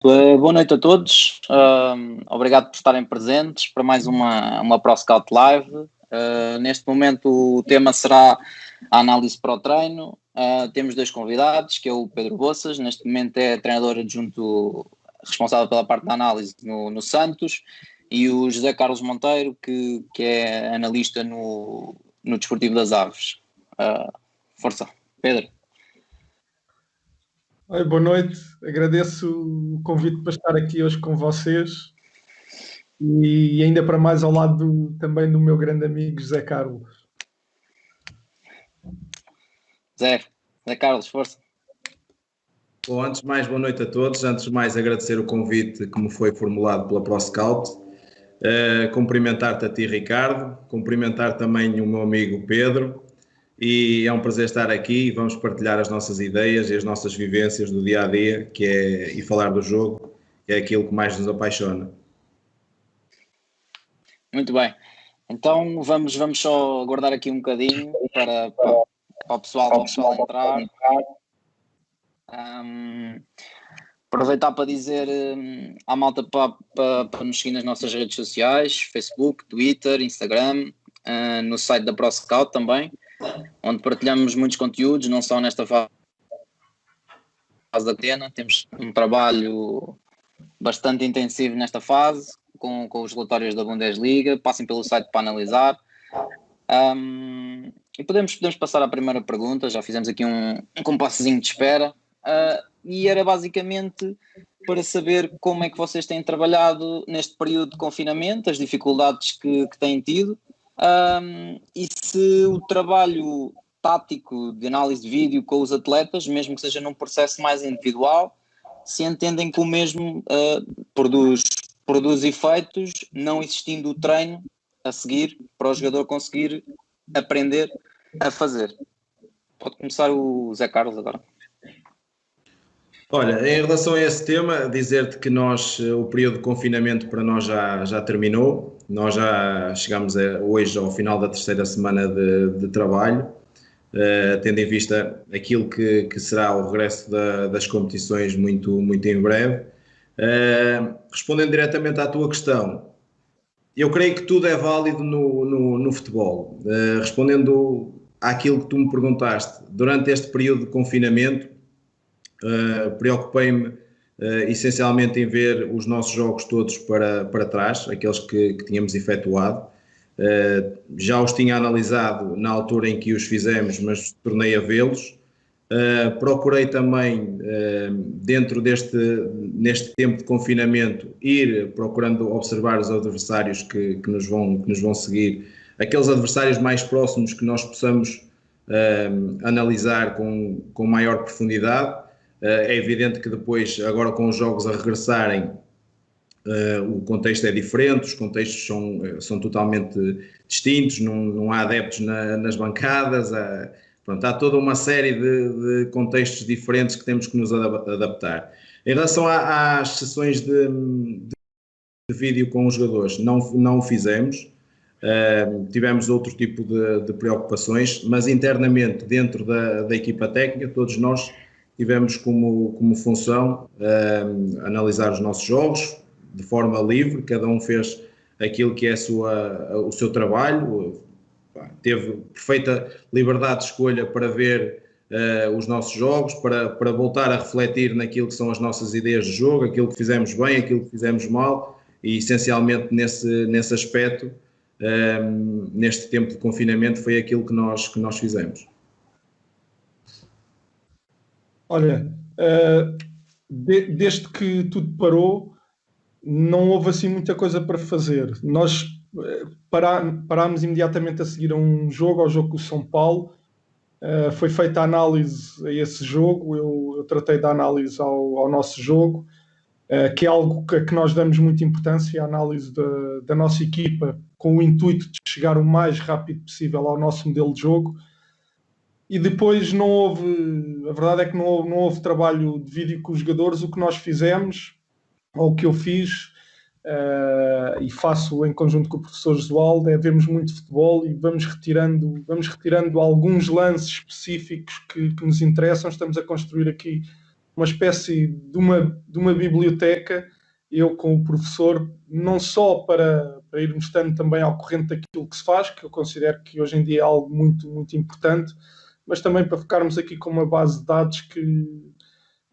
Boa noite a todos. Obrigado por estarem presentes para mais uma Pro Scout Live. Neste momento o tema será a análise para o treino. Temos dois convidados, que é o Pedro Boças, neste momento é treinador adjunto responsável pela parte da análise no Santos, e o José Carlos Monteiro, que é analista no Desportivo das Aves. Força, Pedro. Oi, boa noite, agradeço o convite para estar aqui hoje com vocês e ainda para mais ao lado também do meu grande amigo José Carlos. Zé Carlos, força. Bom, antes de mais, boa noite a todos. Antes de mais, agradecer o convite que me foi formulado pela ProScout. Cumprimentar-te a ti, Ricardo, cumprimentar também o meu amigo Pedro, e é um prazer estar aqui e vamos partilhar as nossas ideias e as nossas vivências do dia-a-dia, e falar do jogo, que é aquilo que mais nos apaixona. Muito bem. Então vamos só aguardar aqui um bocadinho para o pessoal entrar. Aproveitar para dizer à malta para nos seguir nas nossas redes sociais, Facebook, Twitter, Instagram, no site da ProScout também, onde partilhamos muitos conteúdos, não só nesta fase da quarentena. Temos um trabalho bastante intensivo nesta fase, com os relatórios da Bundesliga. Passem pelo site para analisar. E podemos passar à primeira pergunta. Já fizemos aqui um compassozinho de espera. E era basicamente para saber como é que vocês têm trabalhado neste período de confinamento, as dificuldades que têm tido, e se o trabalho tático de análise de vídeo com os atletas, mesmo que seja num processo mais individual, se entendem que o mesmo produz efeitos, não existindo o treino a seguir para o jogador conseguir aprender a fazer. Pode começar o Zé Carlos agora. Olha, em relação a esse tema, dizer-te que o período de confinamento para nós já terminou. Nós já chegamos hoje ao final da terceira semana de trabalho, tendo em vista aquilo que será o regresso das competições muito, muito em breve. Respondendo diretamente à tua questão, eu creio que tudo é válido no futebol. Respondendo àquilo que tu me perguntaste, durante este período de confinamento, preocupei-me essencialmente em ver os nossos jogos todos para trás, aqueles que tínhamos efetuado. Já os tinha analisado na altura em que os fizemos, mas tornei a vê-los. Procurei também, neste tempo de confinamento, ir procurando observar os adversários que nos vão seguir, aqueles adversários mais próximos que nós possamos analisar com maior profundidade. É evidente que depois, agora com os jogos a regressarem, o contexto é diferente, os contextos são totalmente distintos, não há adeptos nas bancadas, há toda uma série de contextos diferentes que temos que nos adaptar. Em relação às sessões de vídeo com os jogadores, não o fizemos, tivemos outro tipo de preocupações, mas internamente, dentro da equipa técnica, todos nós tivemos como função analisar os nossos jogos de forma livre, cada um fez aquilo que é o seu trabalho, teve perfeita liberdade de escolha para ver os nossos jogos, para voltar a refletir naquilo que são as nossas ideias de jogo, aquilo que fizemos bem, aquilo que fizemos mal, e essencialmente nesse aspecto, neste tempo de confinamento, foi aquilo que nós fizemos. Olha, desde que tudo parou, não houve assim muita coisa para fazer. Nós parámos imediatamente a seguir ao jogo com o São Paulo. Foi feita a análise a esse jogo, eu tratei da análise ao nosso jogo, que é algo que nós damos muita importância, a análise da nossa equipa, com o intuito de chegar o mais rápido possível ao nosso modelo de jogo. E depois a verdade é que não houve trabalho de vídeo com os jogadores. O que nós fizemos, ou o que eu fiz, e faço em conjunto com o professor Josualdo, é vermos muito futebol e vamos retirando alguns lances específicos que nos interessam. Estamos a construir aqui uma espécie de uma biblioteca, eu com o professor, não só para irmos estando também ao corrente daquilo que se faz, que eu considero que hoje em dia é algo muito, muito importante, mas também para ficarmos aqui com uma base de dados que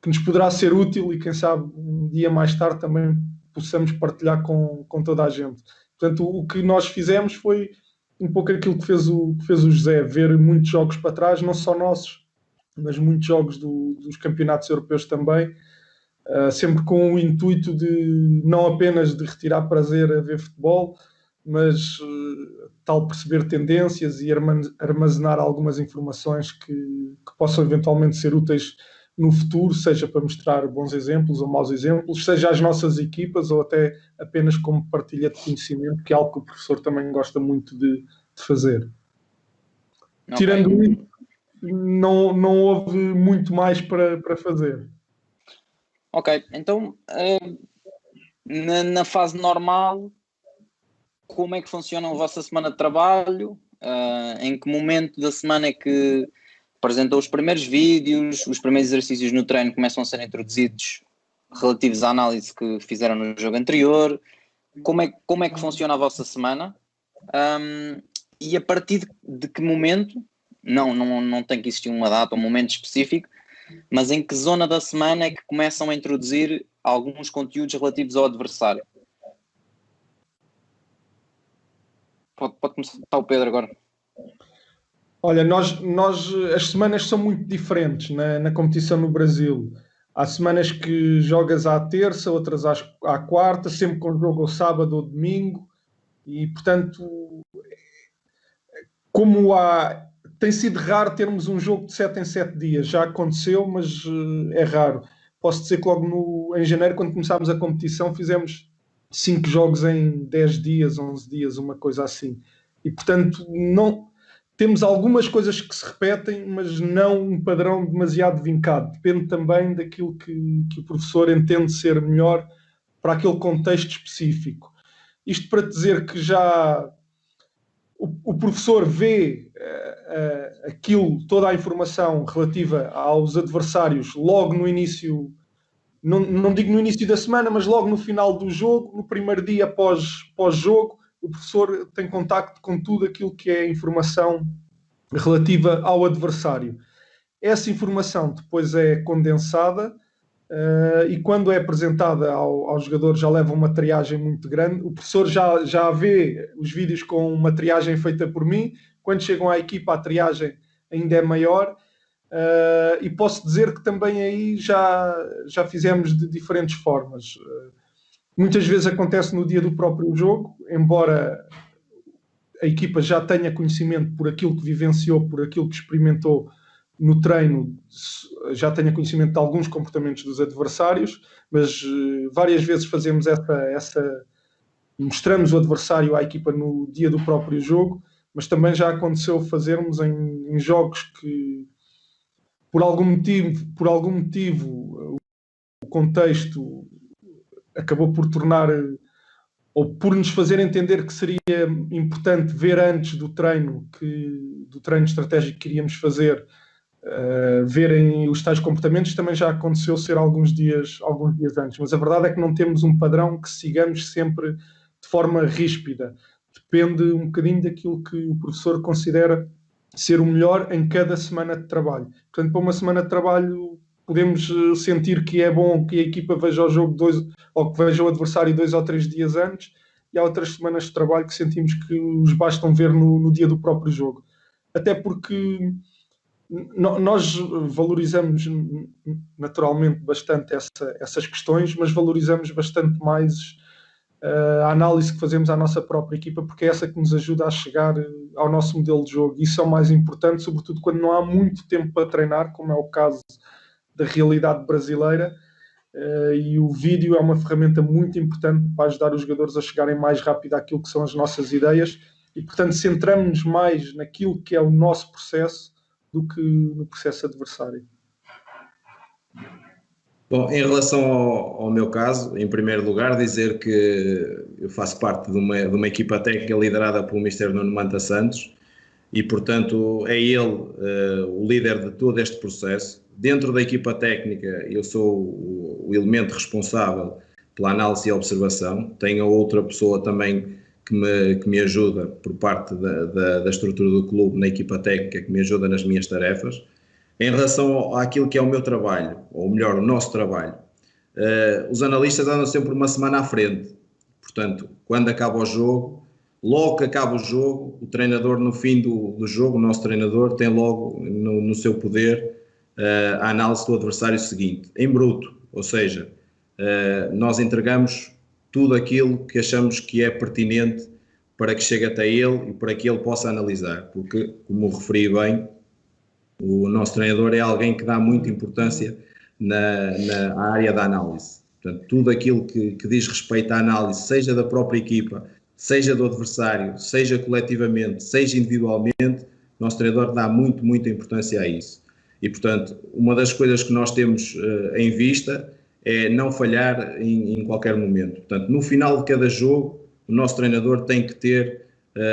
nos poderá ser útil e quem sabe um dia mais tarde também possamos partilhar com toda a gente. Portanto, o que nós fizemos foi um pouco aquilo que fez o José, ver muitos jogos para trás, não só nossos, mas muitos jogos dos campeonatos europeus também, sempre com o intuito de não apenas de retirar prazer a ver futebol, mas tal perceber tendências e armazenar algumas informações que possam eventualmente ser úteis no futuro, seja para mostrar bons exemplos ou maus exemplos, seja às nossas equipas ou até apenas como partilha de conhecimento, que é algo que o professor também gosta muito de fazer. Okay. Tirando isso, não houve muito mais para fazer. Ok, então na fase normal, como é que funciona a vossa semana de trabalho? Em que momento da semana é que apresentam os primeiros vídeos, os primeiros exercícios no treino começam a ser introduzidos relativos à análise que fizeram no jogo anterior? Como é que funciona a vossa semana? E a partir de que momento, não tem que existir uma data ou um momento específico, mas em que zona da semana é que começam a introduzir alguns conteúdos relativos ao adversário? Pode começar o Pedro agora. Olha, nós as semanas são muito diferentes na competição no Brasil. Há semanas que jogas à terça, outras à quarta, sempre com jogo ao sábado ou domingo, e portanto, como tem sido raro termos um jogo de 7 em 7 dias, já aconteceu, mas é raro. Posso dizer que logo em janeiro, quando começámos a competição, fizemos 5 jogos em 10 dias, 11 dias, uma coisa assim. E portanto, temos algumas coisas que se repetem, mas não um padrão demasiado vincado. Depende também daquilo que o professor entende ser melhor para aquele contexto específico. Isto para dizer que já o professor vê toda a informação relativa aos adversários logo no início, não digo no início da semana, mas logo no final do jogo, no primeiro dia pós-jogo, o professor tem contacto com tudo aquilo que é informação relativa ao adversário. Essa informação depois é condensada e quando é apresentada ao jogador já leva uma triagem muito grande. O professor já vê os vídeos com uma triagem feita por mim. Quando chegam à equipa, a triagem ainda é maior. E posso dizer que também aí já fizemos de diferentes formas. Muitas vezes acontece no dia do próprio jogo, embora a equipa já tenha conhecimento por aquilo que vivenciou, por aquilo que experimentou no treino, já tenha conhecimento de alguns comportamentos dos adversários, mas várias vezes fazemos mostramos o adversário à equipa no dia do próprio jogo, mas também já aconteceu fazermos em jogos que por algum motivo o contexto acabou por tornar ou por nos fazer entender que seria importante ver antes do treino estratégico que iríamos fazer, verem os tais comportamentos. Também já aconteceu ser alguns dias antes, mas a verdade é que não temos um padrão que sigamos sempre de forma ríspida. Depende um bocadinho daquilo que o professor considera ser o melhor em cada semana de trabalho. Portanto, para uma semana de trabalho podemos sentir que é bom que a equipa veja o jogo ou que veja o adversário 2 ou 3 dias antes, e há outras semanas de trabalho que sentimos que os bastam ver no dia do próprio jogo. Até porque nós valorizamos naturalmente bastante essas questões, mas valorizamos bastante mais a análise que fazemos à nossa própria equipa, porque é essa que nos ajuda a chegar ao nosso modelo de jogo. Isso é o mais importante, sobretudo quando não há muito tempo para treinar, como é o caso da realidade brasileira, e o vídeo é uma ferramenta muito importante para ajudar os jogadores a chegarem mais rápido àquilo que são as nossas ideias, e portanto centramos-nos mais naquilo que é o nosso processo do que no processo adversário. Bom, em relação ao meu caso, em primeiro lugar, dizer que eu faço parte de uma equipa técnica liderada pelo Mr. Nuno Manta Santos e, portanto, é ele o líder de todo este processo. dentro da equipa técnica, eu sou o elemento responsável pela análise e observação. Tenho outra pessoa também que me ajuda por parte da estrutura do clube, na equipa técnica, que me ajuda nas minhas tarefas. Em relação àquilo que é o meu trabalho, ou melhor, o nosso trabalho, os analistas andam sempre uma semana à frente. Portanto, quando acaba o jogo, logo que acaba o jogo, o treinador, no fim do jogo, o nosso treinador, tem logo no seu poder a análise do adversário seguinte, em bruto. Ou seja, nós entregamos tudo aquilo que achamos que é pertinente para que chegue até ele e para que ele possa analisar. Porque, como referi bem, o nosso treinador é alguém que dá muita importância na área da análise. Portanto, tudo aquilo que diz respeito à análise, seja da própria equipa, seja do adversário, seja coletivamente, seja individualmente, o nosso treinador dá muita importância a isso. E, portanto, uma das coisas que nós temos em vista é não falhar em qualquer momento. Portanto, no final de cada jogo, o nosso treinador tem que ter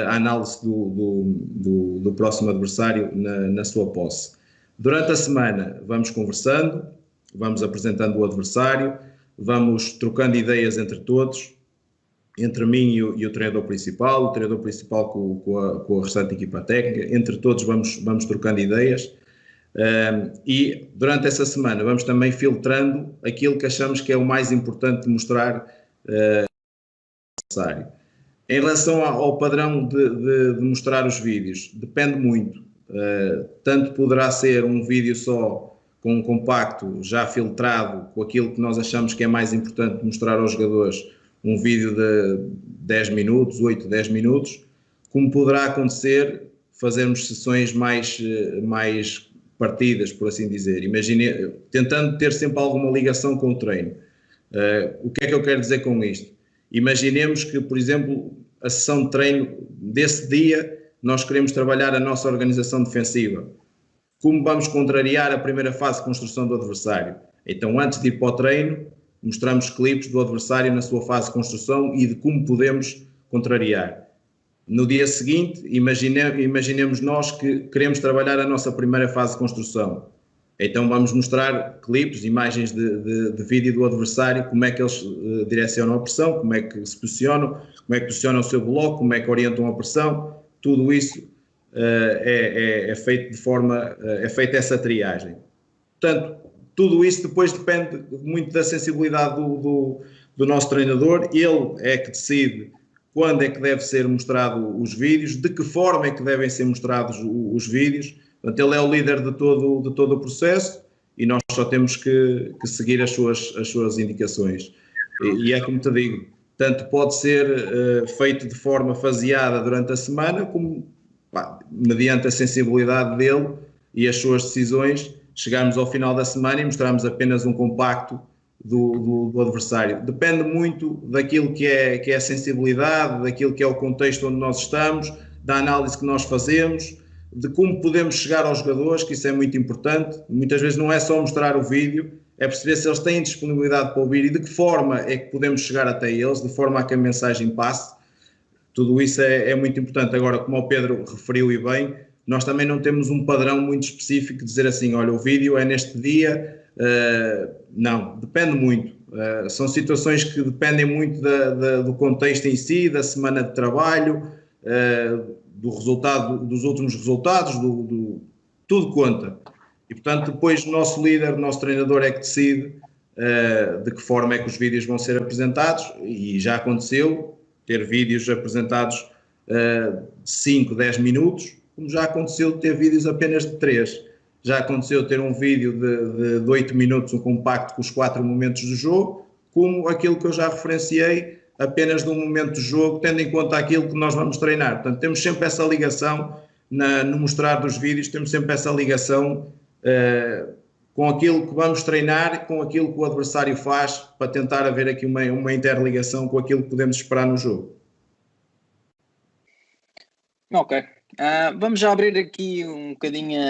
a análise do próximo adversário na sua posse. Durante a semana vamos conversando, vamos apresentando o adversário, vamos trocando ideias entre todos, entre mim e o treinador principal com a restante equipa técnica, entre todos vamos trocando ideias. E durante essa semana vamos também filtrando aquilo que achamos que é o mais importante de mostrar ao adversário. Em relação ao padrão de mostrar os vídeos, depende muito. Tanto poderá ser um vídeo só com um compacto já filtrado com aquilo que nós achamos que é mais importante mostrar aos jogadores, um vídeo de 10 minutos, 8, 10 minutos, como poderá acontecer fazermos sessões mais partidas, por assim dizer. Imagine, tentando ter sempre alguma ligação com o treino. O que é que eu quero dizer com isto? Imaginemos que, por exemplo, a sessão de treino desse dia, nós queremos trabalhar a nossa organização defensiva. Como vamos contrariar a primeira fase de construção do adversário? Então, antes de ir para o treino, mostramos clipes do adversário na sua fase de construção e de como podemos contrariar. No dia seguinte, imaginemos nós que queremos trabalhar a nossa primeira fase de construção. Então vamos mostrar clipes, imagens de vídeo do adversário, como é que eles direcionam a pressão, como é que se posicionam, como é que posicionam o seu bloco, como é que orientam a pressão. Tudo isso é feito é feita essa triagem. Portanto, tudo isso depois depende muito da sensibilidade do nosso treinador. Ele é que decide quando é que deve ser mostrado os vídeos, de que forma é que devem ser mostrados os vídeos. Portanto, ele é o líder de todo o processo e nós só temos que seguir as suas indicações. E é como te digo, tanto pode ser feito de forma faseada durante a semana, como mediante a sensibilidade dele e as suas decisões, chegarmos ao final da semana e mostrarmos apenas um compacto do adversário. Depende muito daquilo que é a sensibilidade, daquilo que é o contexto onde nós estamos, da análise que nós fazemos, de como podemos chegar aos jogadores, que isso é muito importante. Muitas vezes não é só mostrar o vídeo, é perceber se eles têm disponibilidade para ouvir e de que forma é que podemos chegar até eles, de forma a que a mensagem passe. Tudo isso é muito importante. Agora, como o Pedro referiu e bem, nós também não temos um padrão muito específico de dizer assim, olha, o vídeo é neste dia. Não, depende muito. São situações que dependem muito do contexto em si, da semana de trabalho, do resultado, dos últimos resultados, tudo conta. E, portanto, depois o nosso líder, o nosso treinador é que decide de que forma é que os vídeos vão ser apresentados, e já aconteceu ter vídeos apresentados de 5, 10 minutos, como já aconteceu ter vídeos apenas de 3. Já aconteceu ter um vídeo de 8 minutos, um compacto com os 4 momentos do jogo, como aquilo que eu já referenciei, apenas de um momento do jogo, tendo em conta aquilo que nós vamos treinar. Portanto, temos sempre essa ligação, no mostrar dos vídeos, temos sempre essa ligação com aquilo que vamos treinar, com aquilo que o adversário faz, para tentar haver aqui uma interligação com aquilo que podemos esperar no jogo. Ok. Vamos já abrir aqui um bocadinho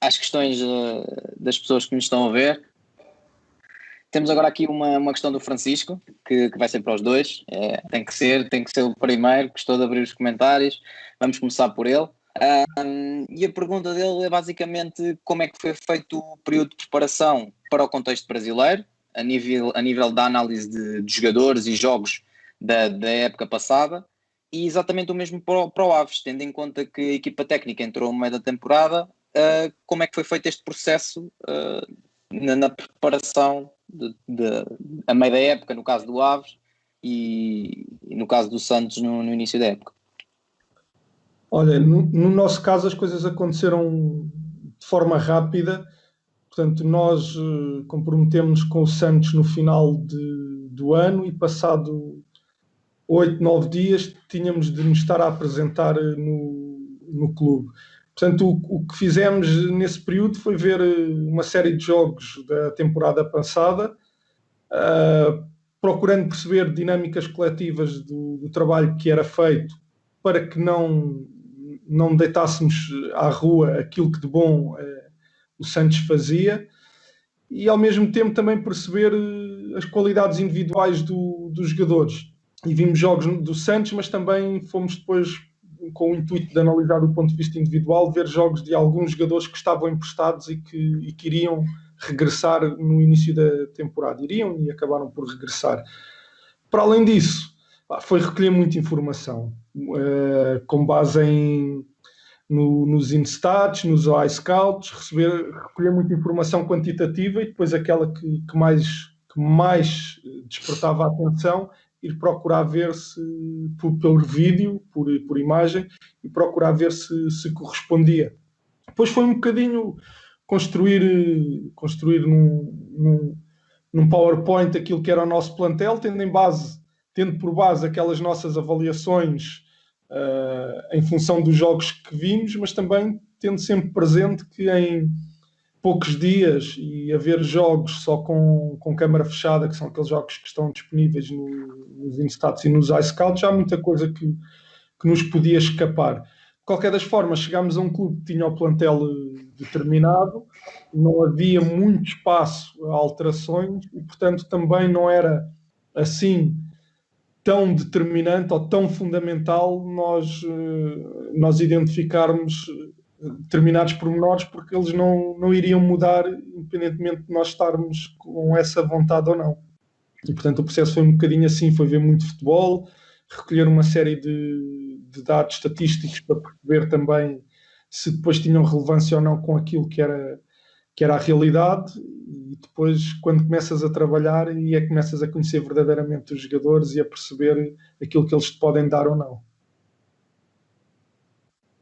às questões das pessoas que nos estão a ver. Temos agora aqui uma questão do Francisco, que vai ser para os dois. Tem que ser o primeiro, gostou de abrir os comentários. Vamos começar por ele. E a pergunta dele é basicamente como é que foi feito o período de preparação para o contexto brasileiro, a nível da análise de jogadores e jogos da época passada, e exatamente o mesmo para o Aves, tendo em conta que a equipa técnica entrou no meio da temporada, como é que foi feito este processo na preparação a meio da época, no caso do Aves, e no caso do Santos no início da época? Olha, no nosso caso as coisas aconteceram de forma rápida. Portanto, nós comprometemos com o Santos no final do ano e passado 8, 9 dias tínhamos de nos estar a apresentar no clube. Portanto, o que fizemos nesse período foi ver uma série de jogos da temporada passada, procurando perceber dinâmicas coletivas do trabalho que era feito para que não deitássemos à rua aquilo que de bom o Santos fazia, e ao mesmo tempo também perceber as qualidades individuais dos jogadores. E vimos jogos do Santos, mas também fomos depois, com o intuito de analisar do ponto de vista individual, ver jogos de alguns jogadores que estavam emprestados e que iriam regressar no início da temporada. Iriam e acabaram por regressar. Para além disso, foi recolher muita informação, com base nos Instats, nos iScouts, recolher muita informação quantitativa e depois aquela que mais despertava a atenção, ir procurar ver se por vídeo, por imagem, e procurar ver se correspondia. Depois foi um bocadinho construir num PowerPoint aquilo que era o nosso plantel, tendo por base aquelas nossas avaliações em função dos jogos que vimos, mas também tendo sempre presente que em poucos dias e haver jogos só com câmara fechada, que são aqueles jogos que estão disponíveis nos Instats e nos iScouts, já há muita coisa que nos podia escapar. De qualquer das formas, chegámos a um clube que tinha o plantel determinado, não havia muito espaço a alterações e, portanto, também não era assim tão determinante ou tão fundamental nós identificarmos determinados pormenores, porque eles não iriam mudar independentemente de nós estarmos com essa vontade ou não. E, portanto, o processo foi um bocadinho assim, foi ver muito futebol, recolher uma série de dados estatísticos para perceber também se depois tinham relevância ou não com aquilo que era a realidade, e depois, quando começas a trabalhar, começas a conhecer verdadeiramente os jogadores e a perceber aquilo que eles te podem dar ou não.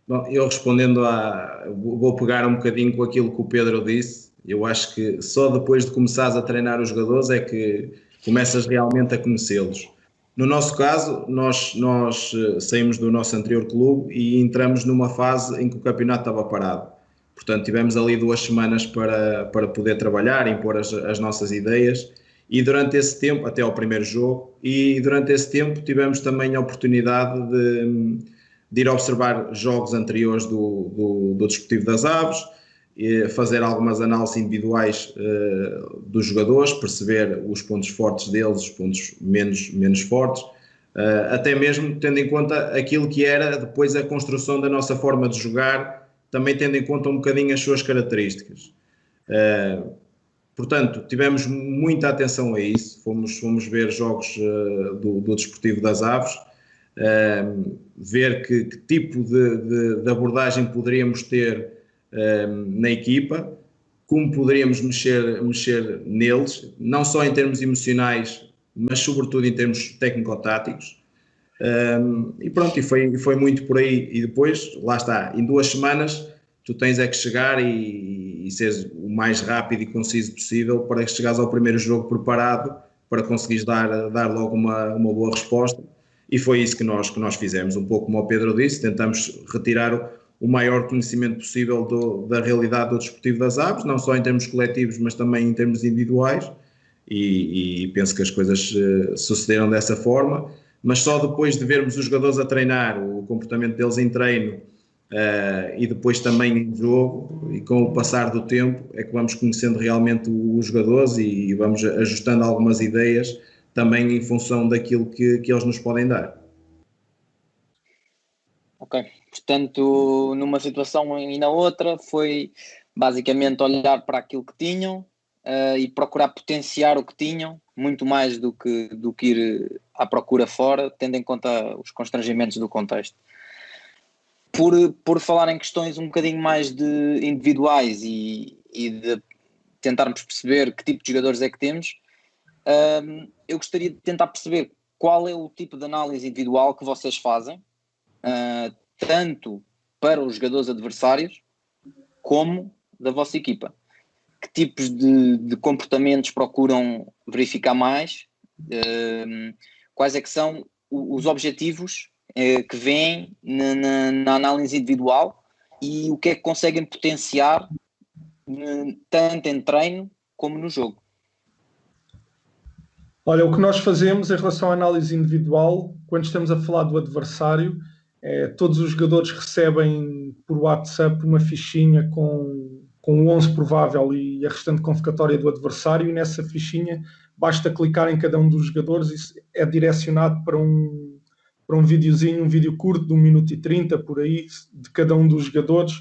Bom, eu respondendo vou pegar um bocadinho com aquilo que o Pedro disse. Eu acho que só depois de começares a treinar os jogadores é que começas realmente a conhecê-los. No nosso caso, nós saímos do nosso anterior clube e entramos numa fase em que o campeonato estava parado. Portanto, tivemos ali 2 semanas para poder trabalhar, impor as nossas ideias, e durante esse tempo, até ao primeiro jogo, e durante esse tempo tivemos também a oportunidade de ir observar jogos anteriores do Desportivo das Aves, fazer algumas análises individuais dos jogadores, perceber os pontos fortes deles, os pontos menos fortes, até mesmo tendo em conta aquilo que era depois a construção da nossa forma de jogar, também tendo em conta um bocadinho as suas características. Portanto, tivemos muita atenção a isso, fomos ver jogos do Desportivo das Aves, ver que tipo de abordagem poderíamos ter na equipa, como poderíamos mexer neles, não só em termos emocionais, mas sobretudo em termos técnico-táticos. E pronto, e foi muito por aí. E depois, lá está, em 2 semanas tu tens que chegar e seres o mais rápido e conciso possível para que chegares ao primeiro jogo preparado, para conseguires dar logo uma boa resposta. E foi isso que nós fizemos, um pouco como o Pedro disse, tentamos retirar o maior conhecimento possível da realidade do Desportivo das Aves, não só em termos coletivos, mas também em termos individuais, e penso que as coisas sucederam dessa forma, mas só depois de vermos os jogadores a treinar, o comportamento deles em treino, e depois também em jogo, e com o passar do tempo, é que vamos conhecendo realmente os jogadores e vamos ajustando algumas ideias também em função daquilo que eles nos podem dar. Ok. Portanto, numa situação e na outra, foi basicamente olhar para aquilo que tinham e procurar potenciar o que tinham, muito mais do que ir à procura fora, tendo em conta os constrangimentos do contexto. Por falar em questões um bocadinho mais de individuais e de tentarmos perceber que tipo de jogadores é que temos, eu gostaria de tentar perceber qual é o tipo de análise individual que vocês fazem, tanto para os jogadores adversários como da vossa equipa. Que tipos de comportamentos procuram verificar mais? Quais é que são os objetivos que vêm na análise individual e o que é que conseguem potenciar tanto em treino como no jogo? Olha, o que nós fazemos em relação à análise individual, quando estamos a falar do adversário, todos os jogadores recebem por WhatsApp uma fichinha com o 11 provável e a restante convocatória do adversário, e nessa fichinha basta clicar em cada um dos jogadores e é direcionado para um videozinho, um vídeo curto de 1 minuto e 30, por aí, de cada um dos jogadores,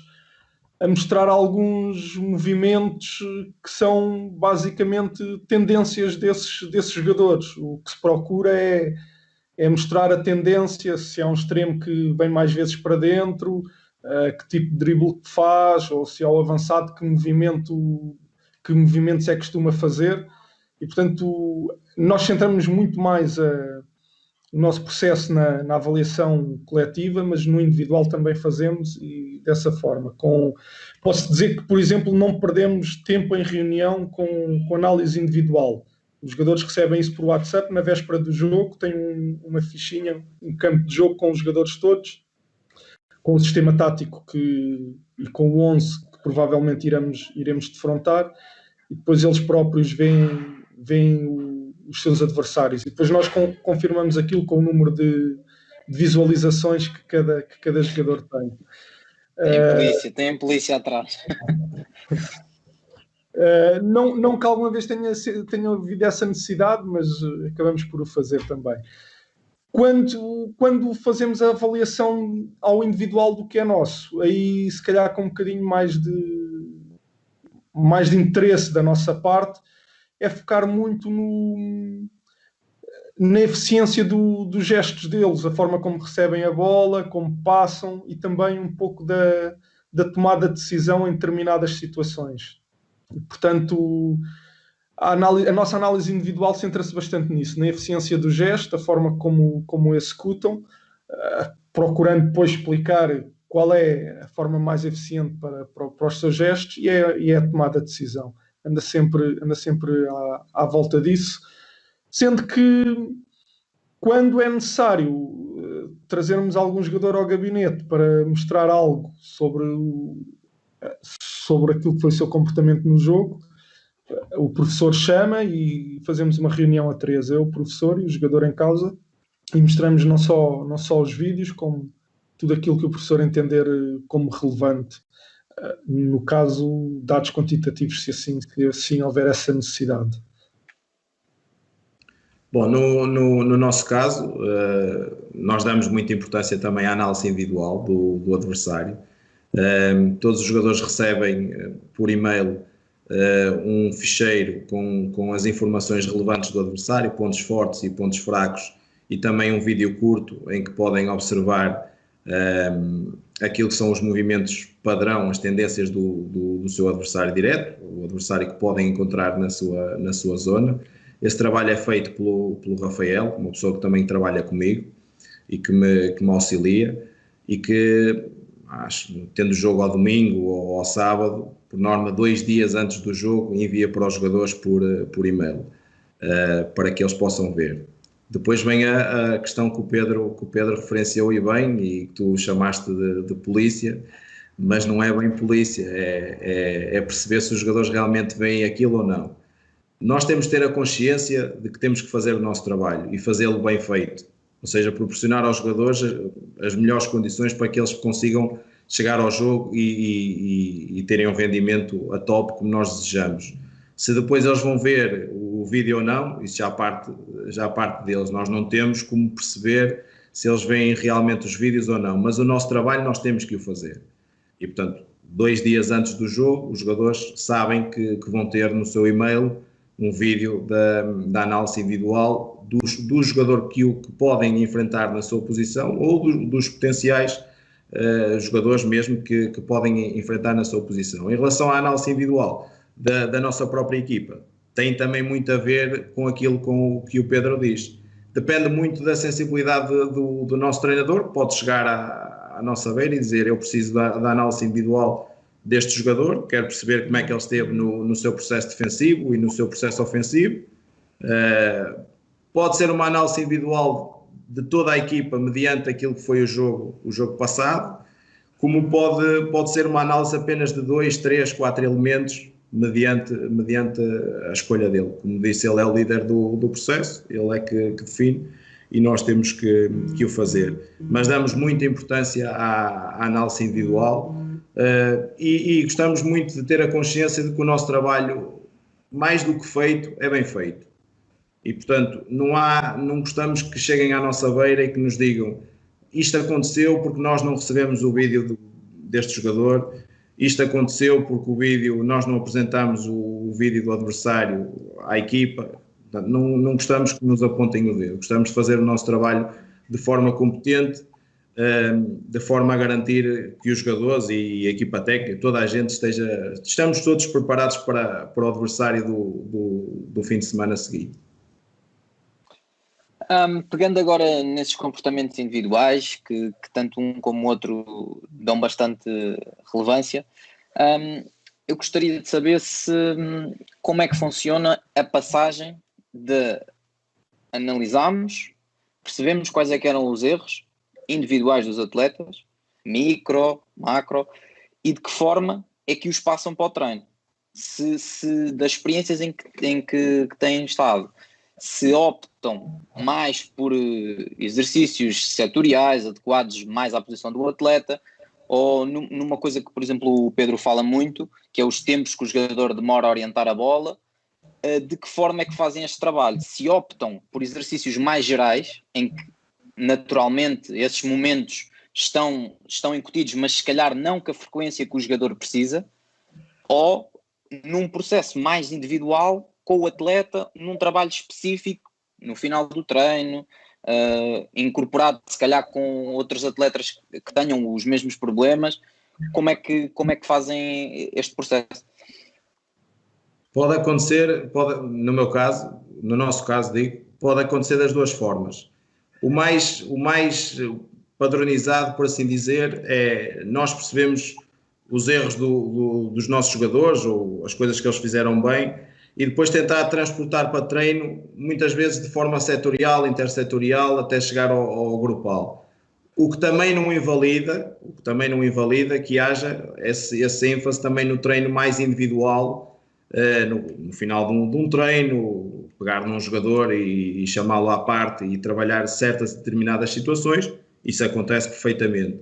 a mostrar alguns movimentos que são basicamente tendências desses jogadores. O que se procura é mostrar a tendência, se é um extremo que vem mais vezes para dentro, que tipo de drible que faz, ou se é o avançado, que movimentos é que costuma fazer. E, portanto, nós centramos muito mais o nosso processo na avaliação coletiva, mas no individual também fazemos, e dessa forma. Posso dizer que, por exemplo, não perdemos tempo em reunião com análise individual. Os jogadores recebem isso por WhatsApp na véspera do jogo, têm uma fichinha, um campo de jogo com os jogadores todos, com o sistema tático e com o 11 que provavelmente iremos defrontar, e depois eles próprios veem os seus adversários, e depois nós confirmamos aquilo com o número de visualizações que cada jogador tem. Tem polícia atrás. Não que alguma vez tenha havido essa necessidade, mas acabamos por o fazer também. Quando fazemos a avaliação ao individual do que é nosso, aí se calhar com um bocadinho mais de interesse da nossa parte, é focar muito na eficiência dos gestos deles, a forma como recebem a bola, como passam, e também um pouco da tomada de decisão em determinadas situações. E, portanto, a nossa análise individual centra-se bastante nisso, na eficiência do gesto, a forma como executam, procurando depois explicar qual é a forma mais eficiente para os seus gestos, e é a tomada de decisão. Anda sempre à volta disso, sendo que quando é necessário trazermos algum jogador ao gabinete para mostrar algo sobre aquilo que foi o seu comportamento no jogo, o professor chama e fazemos uma reunião a 3, eu, o professor e o jogador em causa, e mostramos não só os vídeos, como tudo aquilo que o professor entender como relevante. No caso, dados quantitativos, se assim houver essa necessidade. Bom, no nosso caso, nós damos muita importância também à análise individual do adversário. Todos os jogadores recebem por e-mail um ficheiro com as informações relevantes do adversário, pontos fortes e pontos fracos, e também um vídeo curto em que podem observar aquilo que são os movimentos padrão, as tendências do seu adversário direto, o adversário que podem encontrar na sua zona. Esse trabalho é feito pelo Rafael, uma pessoa que também trabalha comigo e que me auxilia, e que, tendo o jogo ao domingo ou ao sábado, por norma 2 dias antes do jogo, envia para os jogadores por e-mail, para que eles possam ver. Depois vem a questão que o Pedro referenciou, e bem, e que tu chamaste de polícia, mas não é bem polícia, é perceber se os jogadores realmente veem aquilo ou não. Nós temos de ter a consciência de que temos que fazer o nosso trabalho e fazê-lo bem feito, ou seja, proporcionar aos jogadores as melhores condições para que eles consigam chegar ao jogo e terem um rendimento a top como nós desejamos. Se depois eles vão ver o vídeo ou não, isso já parte deles. Nós não temos como perceber se eles veem realmente os vídeos ou não, mas o nosso trabalho nós temos que o fazer. E, portanto, 2 dias antes do jogo, os jogadores sabem que vão ter no seu e-mail um vídeo da análise individual do jogador que podem enfrentar na sua posição ou dos potenciais jogadores mesmo que podem enfrentar na sua posição. Em relação à análise individual da nossa própria equipa, tem também muito a ver com aquilo que o Pedro diz. Depende muito da sensibilidade do nosso treinador, que pode chegar à nossa beira e dizer: eu preciso da análise individual deste jogador, quero perceber como é que ele esteve no seu processo defensivo e no seu processo ofensivo. Pode ser uma análise individual de toda a equipa mediante aquilo que foi o jogo passado, como pode ser uma análise apenas de 2, 3, 4 elementos mediante a escolha dele. Como disse, ele é o líder do processo, ele é que define e nós temos que o fazer. Mas damos muita importância à análise individual e gostamos muito de ter a consciência de que o nosso trabalho, mais do que feito, é bem feito. E, portanto, não gostamos que cheguem à nossa beira e que nos digam: isto aconteceu porque nós não recebemos o vídeo deste jogador, isto aconteceu porque nós não apresentamos o vídeo do adversário à equipa. Portanto, não gostamos que nos apontem o dedo, gostamos de fazer o nosso trabalho de forma competente, de forma a garantir que os jogadores e a equipa técnica, toda a gente estamos todos preparados para o adversário do fim de semana seguinte. Pegando agora nesses comportamentos individuais que tanto um como o outro dão bastante relevância, eu gostaria de saber como é que funciona a passagem de analisarmos, percebemos quais é que eram os erros individuais dos atletas, micro, macro, e de que forma é que os passam para o treino. Se das experiências em que têm estado, se optam mais por exercícios setoriais adequados mais à posição do atleta, ou numa coisa que, por exemplo, o Pedro fala muito, que é os tempos que o jogador demora a orientar a bola, de que forma é que fazem este trabalho? Se optam por exercícios mais gerais, em que naturalmente esses momentos estão incutidos, mas se calhar não com a frequência que o jogador precisa, ou num processo mais individual com o atleta, num trabalho específico no final do treino, incorporado se calhar com outros atletas que tenham os mesmos problemas. Como é que fazem este processo? Pode acontecer, no nosso caso, pode acontecer das duas formas. O mais padronizado, por assim dizer, é nós percebemos os erros dos nossos jogadores ou as coisas que eles fizeram bem e depois tentar transportar para treino, muitas vezes de forma setorial, intersetorial, até chegar ao grupal. O que também não invalida que haja esse ênfase também no treino mais individual, no final de um treino, pegar num jogador e chamá-lo à parte e trabalhar certas determinadas situações. Isso acontece perfeitamente.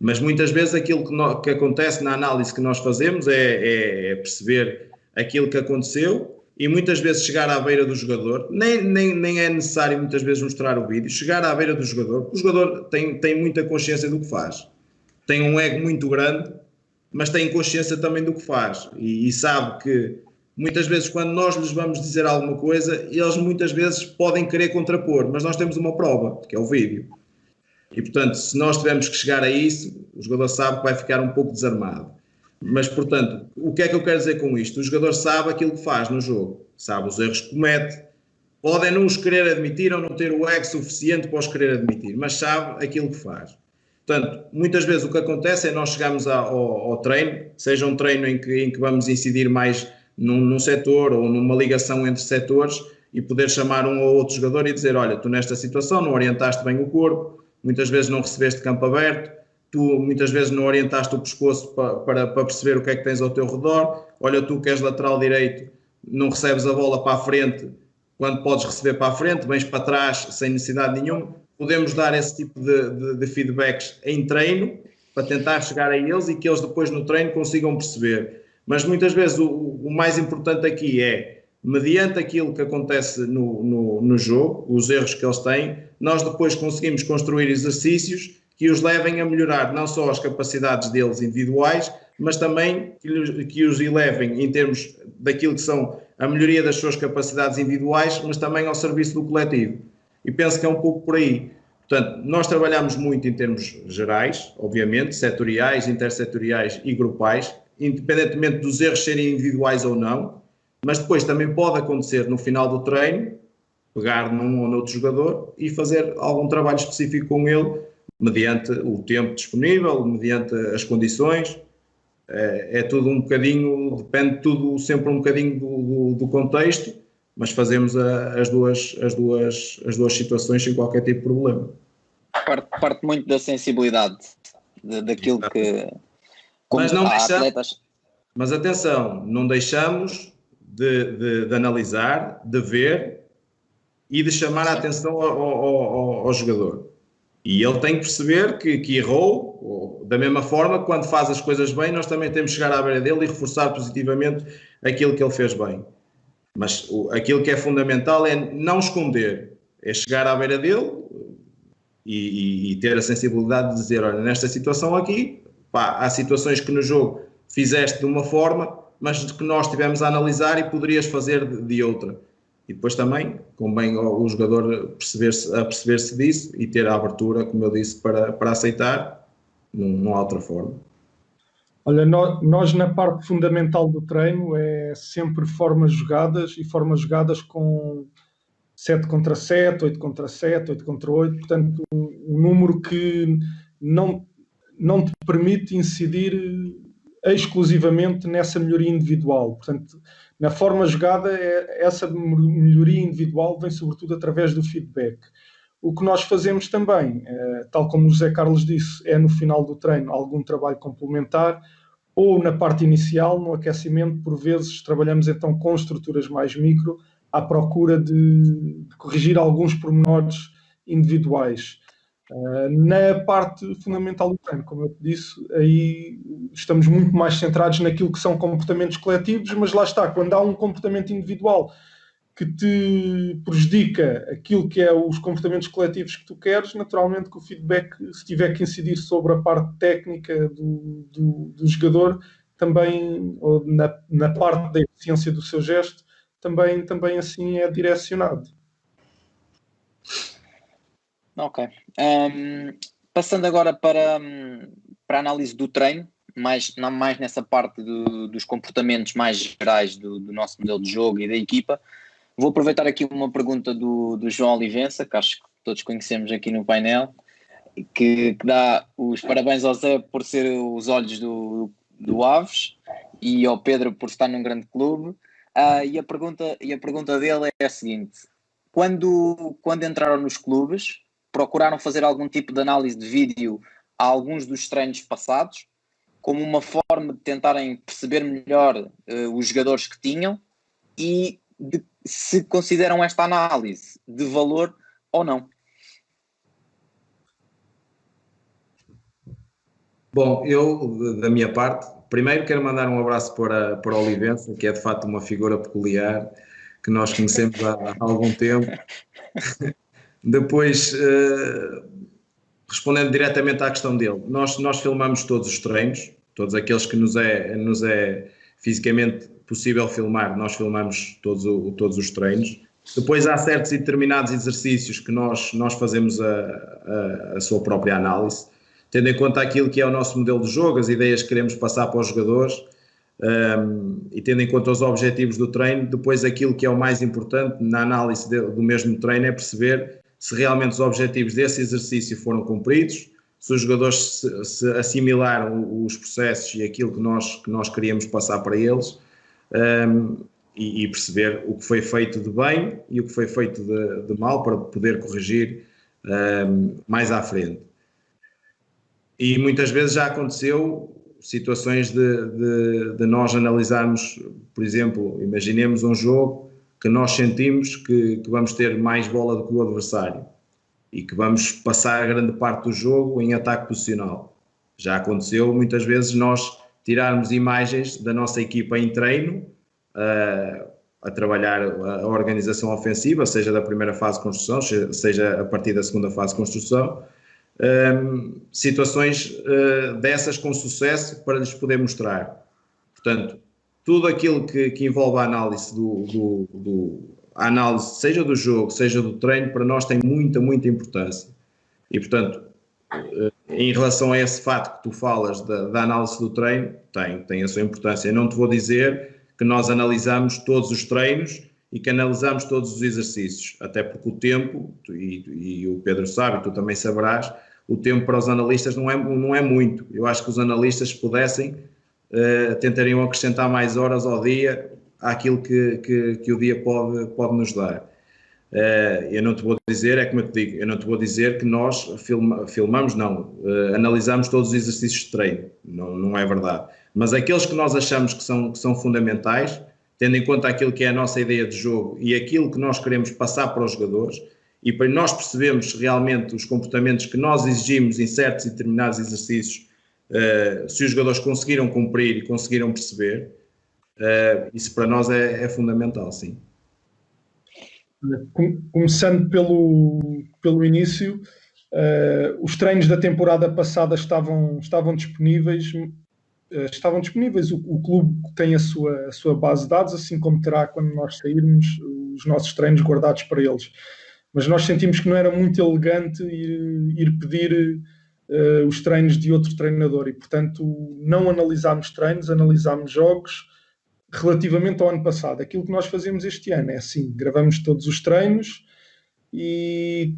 Mas muitas vezes aquilo que acontece na análise que nós fazemos é perceber aquilo que aconteceu e muitas vezes chegar à beira do jogador. Nem é necessário muitas vezes mostrar o vídeo. Chegar à beira do jogador. O jogador tem muita consciência do que faz. Tem um ego muito grande, mas tem consciência também do que faz. E sabe que muitas vezes quando nós lhes vamos dizer alguma coisa, eles muitas vezes podem querer contrapor, mas nós temos uma prova, que é o vídeo. E, portanto, se nós tivermos que chegar a isso, o jogador sabe que vai ficar um pouco desarmado. Mas, portanto, o que é que eu quero dizer com isto? O jogador sabe aquilo que faz no jogo, sabe os erros que comete, podem não os querer admitir ou não ter o ego suficiente para os querer admitir, mas sabe aquilo que faz. Portanto, muitas vezes o que acontece é nós chegamos ao treino, seja um treino em que vamos incidir mais num setor ou numa ligação entre setores e poder chamar um ou outro jogador e dizer: olha, tu nesta situação não orientaste bem o corpo, muitas vezes não recebeste campo aberto, tu muitas vezes não orientaste o pescoço para perceber o que é que tens ao teu redor, olha, tu que és lateral direito não recebes a bola para a frente quando podes receber para a frente, vens para trás sem necessidade nenhuma. Podemos dar esse tipo de feedbacks em treino para tentar chegar a eles e que eles depois no treino consigam perceber. Mas muitas vezes o mais importante aqui é mediante aquilo que acontece no jogo, os erros que eles têm, nós depois conseguimos construir exercícios que os levem a melhorar não só as capacidades deles individuais, mas também que os elevem em termos daquilo que são a melhoria das suas capacidades individuais, mas também ao serviço do coletivo. E penso que é um pouco por aí. Portanto, nós trabalhamos muito em termos gerais, obviamente, setoriais, intersetoriais e grupais, independentemente dos erros serem individuais ou não, mas depois também pode acontecer no final do treino, pegar num ou noutro jogador e fazer algum trabalho específico com ele, mediante o tempo disponível, mediante as condições. É tudo um bocadinho, depende tudo sempre um bocadinho do contexto, mas fazemos as duas situações sem qualquer tipo de problema. Parte muito da sensibilidade daquilo que... Mas não deixamos, atletas... mas atenção, não deixamos de analisar, de ver e de chamar a atenção ao jogador. E ele tem que perceber que errou, da mesma forma, quando faz as coisas bem, nós também temos que chegar à beira dele e reforçar positivamente aquilo que ele fez bem. Mas aquilo que é fundamental é não esconder, é chegar à beira dele e ter a sensibilidade de dizer, olha, nesta situação aqui, pá, há situações que no jogo fizeste de uma forma, mas que nós tivemos a analisar e poderias fazer de outra. E depois também convém o jogador perceber-se disso e ter a abertura, como eu disse, para aceitar, não há outra forma. Olha, nós na parte fundamental do treino é sempre formas jogadas e formas jogadas com 7 contra 7, 8 contra 7, 8 contra 8, portanto um número que não te permite incidir exclusivamente nessa melhoria individual. Portanto, na forma jogada, essa melhoria individual vem sobretudo através do feedback. O que nós fazemos também, tal como o José Carlos disse, é no final do treino algum trabalho complementar, ou na parte inicial, no aquecimento, por vezes trabalhamos então com estruturas mais micro, à procura de corrigir alguns pormenores individuais. Na parte fundamental do treino, como eu te disse, aí estamos muito mais centrados naquilo que são comportamentos coletivos, mas lá está, quando há um comportamento individual que te prejudica aquilo que é os comportamentos coletivos que tu queres, naturalmente que o feedback, se tiver que incidir sobre a parte técnica do jogador, também, ou na parte da eficiência do seu gesto, também assim é direcionado. Ok. Passando agora para a análise do treino, não mais nessa parte dos comportamentos mais gerais do nosso modelo de jogo e da equipa, vou aproveitar aqui uma pergunta do João Olivença, que acho que todos conhecemos aqui no painel, que dá os parabéns ao Zé por ser os olhos do Aves e ao Pedro por estar num grande clube. E a pergunta dele é a seguinte: quando entraram nos clubes, procuraram fazer algum tipo de análise de vídeo a alguns dos treinos passados, como uma forma de tentarem perceber melhor os jogadores que tinham e se consideram esta análise de valor ou não? Bom, eu, da minha parte, primeiro quero mandar um abraço para o Olivença, que é de facto uma figura peculiar, que nós conhecemos há algum tempo. Depois, respondendo diretamente à questão dele, nós filmamos todos os treinos, todos aqueles que nos é fisicamente possível filmar, nós filmamos todos os treinos. Depois há certos e determinados exercícios que nós fazemos a sua própria análise, tendo em conta aquilo que é o nosso modelo de jogo, as ideias que queremos passar para os jogadores, e tendo em conta os objetivos do treino. Depois aquilo que é o mais importante na análise do mesmo treino é perceber se realmente os objetivos desse exercício foram cumpridos, se os jogadores se assimilaram os processos e aquilo que nós queríamos passar para eles, e perceber o que foi feito de bem e o que foi feito de mal para poder corrigir mais à frente. E muitas vezes já aconteceu situações de nós analisarmos, por exemplo, imaginemos um jogo que nós sentimos que vamos ter mais bola do que o adversário e que vamos passar a grande parte do jogo em ataque posicional. Já aconteceu muitas vezes nós tirarmos imagens da nossa equipa em treino, a trabalhar a organização ofensiva, seja da primeira fase de construção, seja a partir da segunda fase de construção, situações dessas com sucesso para lhes poder mostrar. Portanto, tudo aquilo que envolve a análise a análise, seja do jogo, seja do treino, para nós tem muita, muita importância. E, portanto, em relação a esse fato que tu falas da análise do treino, tem a sua importância. Eu não te vou dizer que nós analisamos todos os treinos e que analisamos todos os exercícios, até porque o tempo, e o Pedro sabe, tu também saberás, o tempo para os analistas não é muito. Eu acho que os analistas, se pudessem, tentariam acrescentar mais horas ao dia àquilo que o dia pode nos dar. Eu não te vou dizer, é como eu te digo, eu não te vou dizer que nós filmamos, não, analisamos todos os exercícios de treino, não é verdade. Mas aqueles que nós achamos que são fundamentais, tendo em conta aquilo que é a nossa ideia de jogo e aquilo que nós queremos passar para os jogadores, e para nós percebermos realmente os comportamentos que nós exigimos em certos e determinados exercícios, se os jogadores conseguiram cumprir e conseguiram perceber, isso para nós é fundamental, sim. Começando pelo início, os treinos da temporada passada estavam disponíveis. O clube tem a sua base de dados, assim como terá quando nós sairmos os nossos treinos guardados para eles. Mas nós sentimos que não era muito elegante ir pedir os treinos de outro treinador e, portanto, não analisámos treinos, analisámos jogos relativamente ao ano passado. Aquilo que nós fazemos este ano é assim, gravamos todos os treinos e,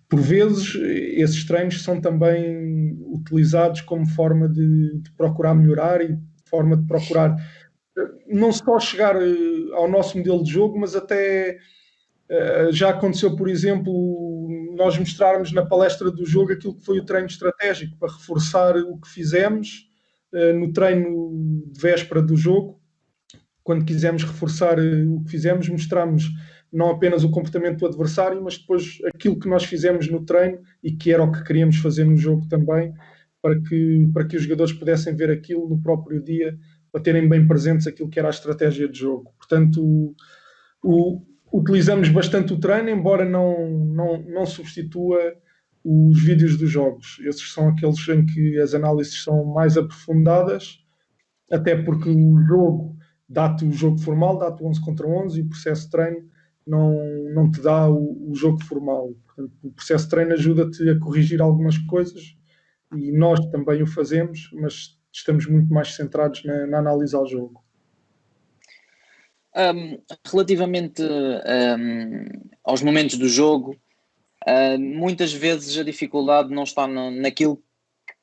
por vezes, esses treinos são também utilizados como forma de procurar melhorar e forma de procurar não só chegar ao nosso modelo de jogo, mas até já aconteceu, por exemplo, nós mostrarmos na palestra do jogo aquilo que foi o treino estratégico para reforçar o que fizemos no treino de véspera do jogo. Quando quisemos reforçar o que fizemos, mostramos não apenas o comportamento do adversário, mas depois aquilo que nós fizemos no treino e que era o que queríamos fazer no jogo também, para que os jogadores pudessem ver aquilo no próprio dia, para terem bem presentes aquilo que era a estratégia de jogo. Portanto, utilizamos bastante o treino, embora não substitua os vídeos dos jogos. Esses são aqueles em que as análises são mais aprofundadas, até porque o jogo dá-te o jogo formal, dá-te 11 contra 11 e o processo de treino não te dá o jogo formal. Portanto, o processo de treino ajuda-te a corrigir algumas coisas e nós também o fazemos, mas estamos muito mais centrados na análise ao jogo. Relativamente aos momentos do jogo, muitas vezes a dificuldade não está naquilo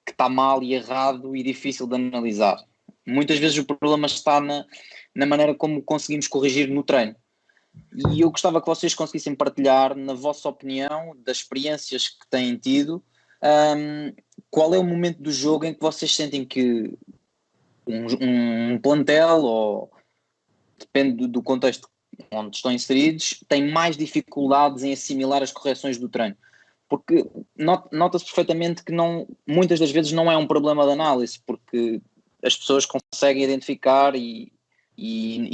que está mal e errado e difícil de analisar. Muitas vezes o problema está na maneira como conseguimos corrigir no treino. E eu gostava que vocês conseguissem partilhar, na vossa opinião, das experiências que têm tido, qual é o momento do jogo em que vocês sentem que um plantel, ou depende do contexto onde estão inseridos, tem mais dificuldades em assimilar as correções do treino. Porque nota-se perfeitamente que muitas das vezes não é um problema de análise, porque as pessoas conseguem identificar e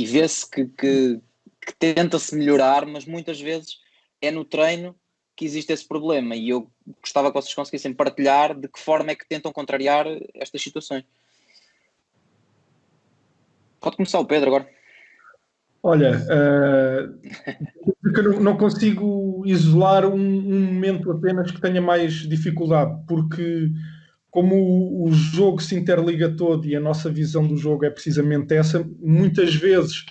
vê-se que tenta-se melhorar, mas muitas vezes é no treino que existe esse problema. E eu gostava que vocês conseguissem partilhar de que forma é que tentam contrariar estas situações. Pode começar o Pedro agora. Olha, eu não consigo isolar um momento apenas que tenha mais dificuldade, porque como o jogo se interliga todo e a nossa visão do jogo é precisamente essa, muitas vezes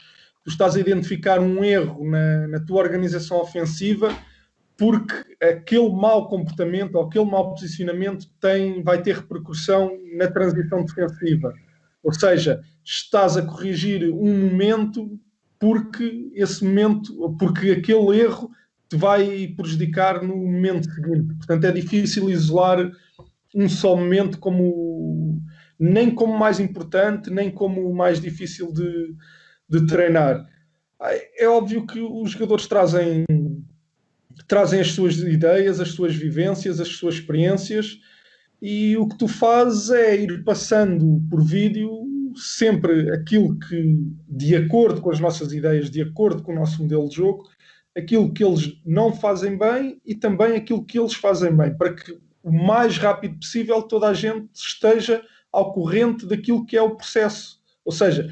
tu estás a identificar um erro na tua organização ofensiva porque aquele mau comportamento ou aquele mau posicionamento vai ter repercussão na transição defensiva. Ou seja, estás a corrigir um momento porque aquele erro te vai prejudicar no momento seguinte. Portanto, é difícil isolar um só momento nem como mais importante, nem como mais difícil de treinar. É óbvio que os jogadores trazem as suas ideias, as suas vivências, as suas experiências, e o que tu fazes é ir passando por vídeo sempre aquilo que, de acordo com as nossas ideias, de acordo com o nosso modelo de jogo, aquilo que eles não fazem bem e também aquilo que eles fazem bem, para que o mais rápido possível toda a gente esteja ao corrente daquilo que é o processo. Ou seja,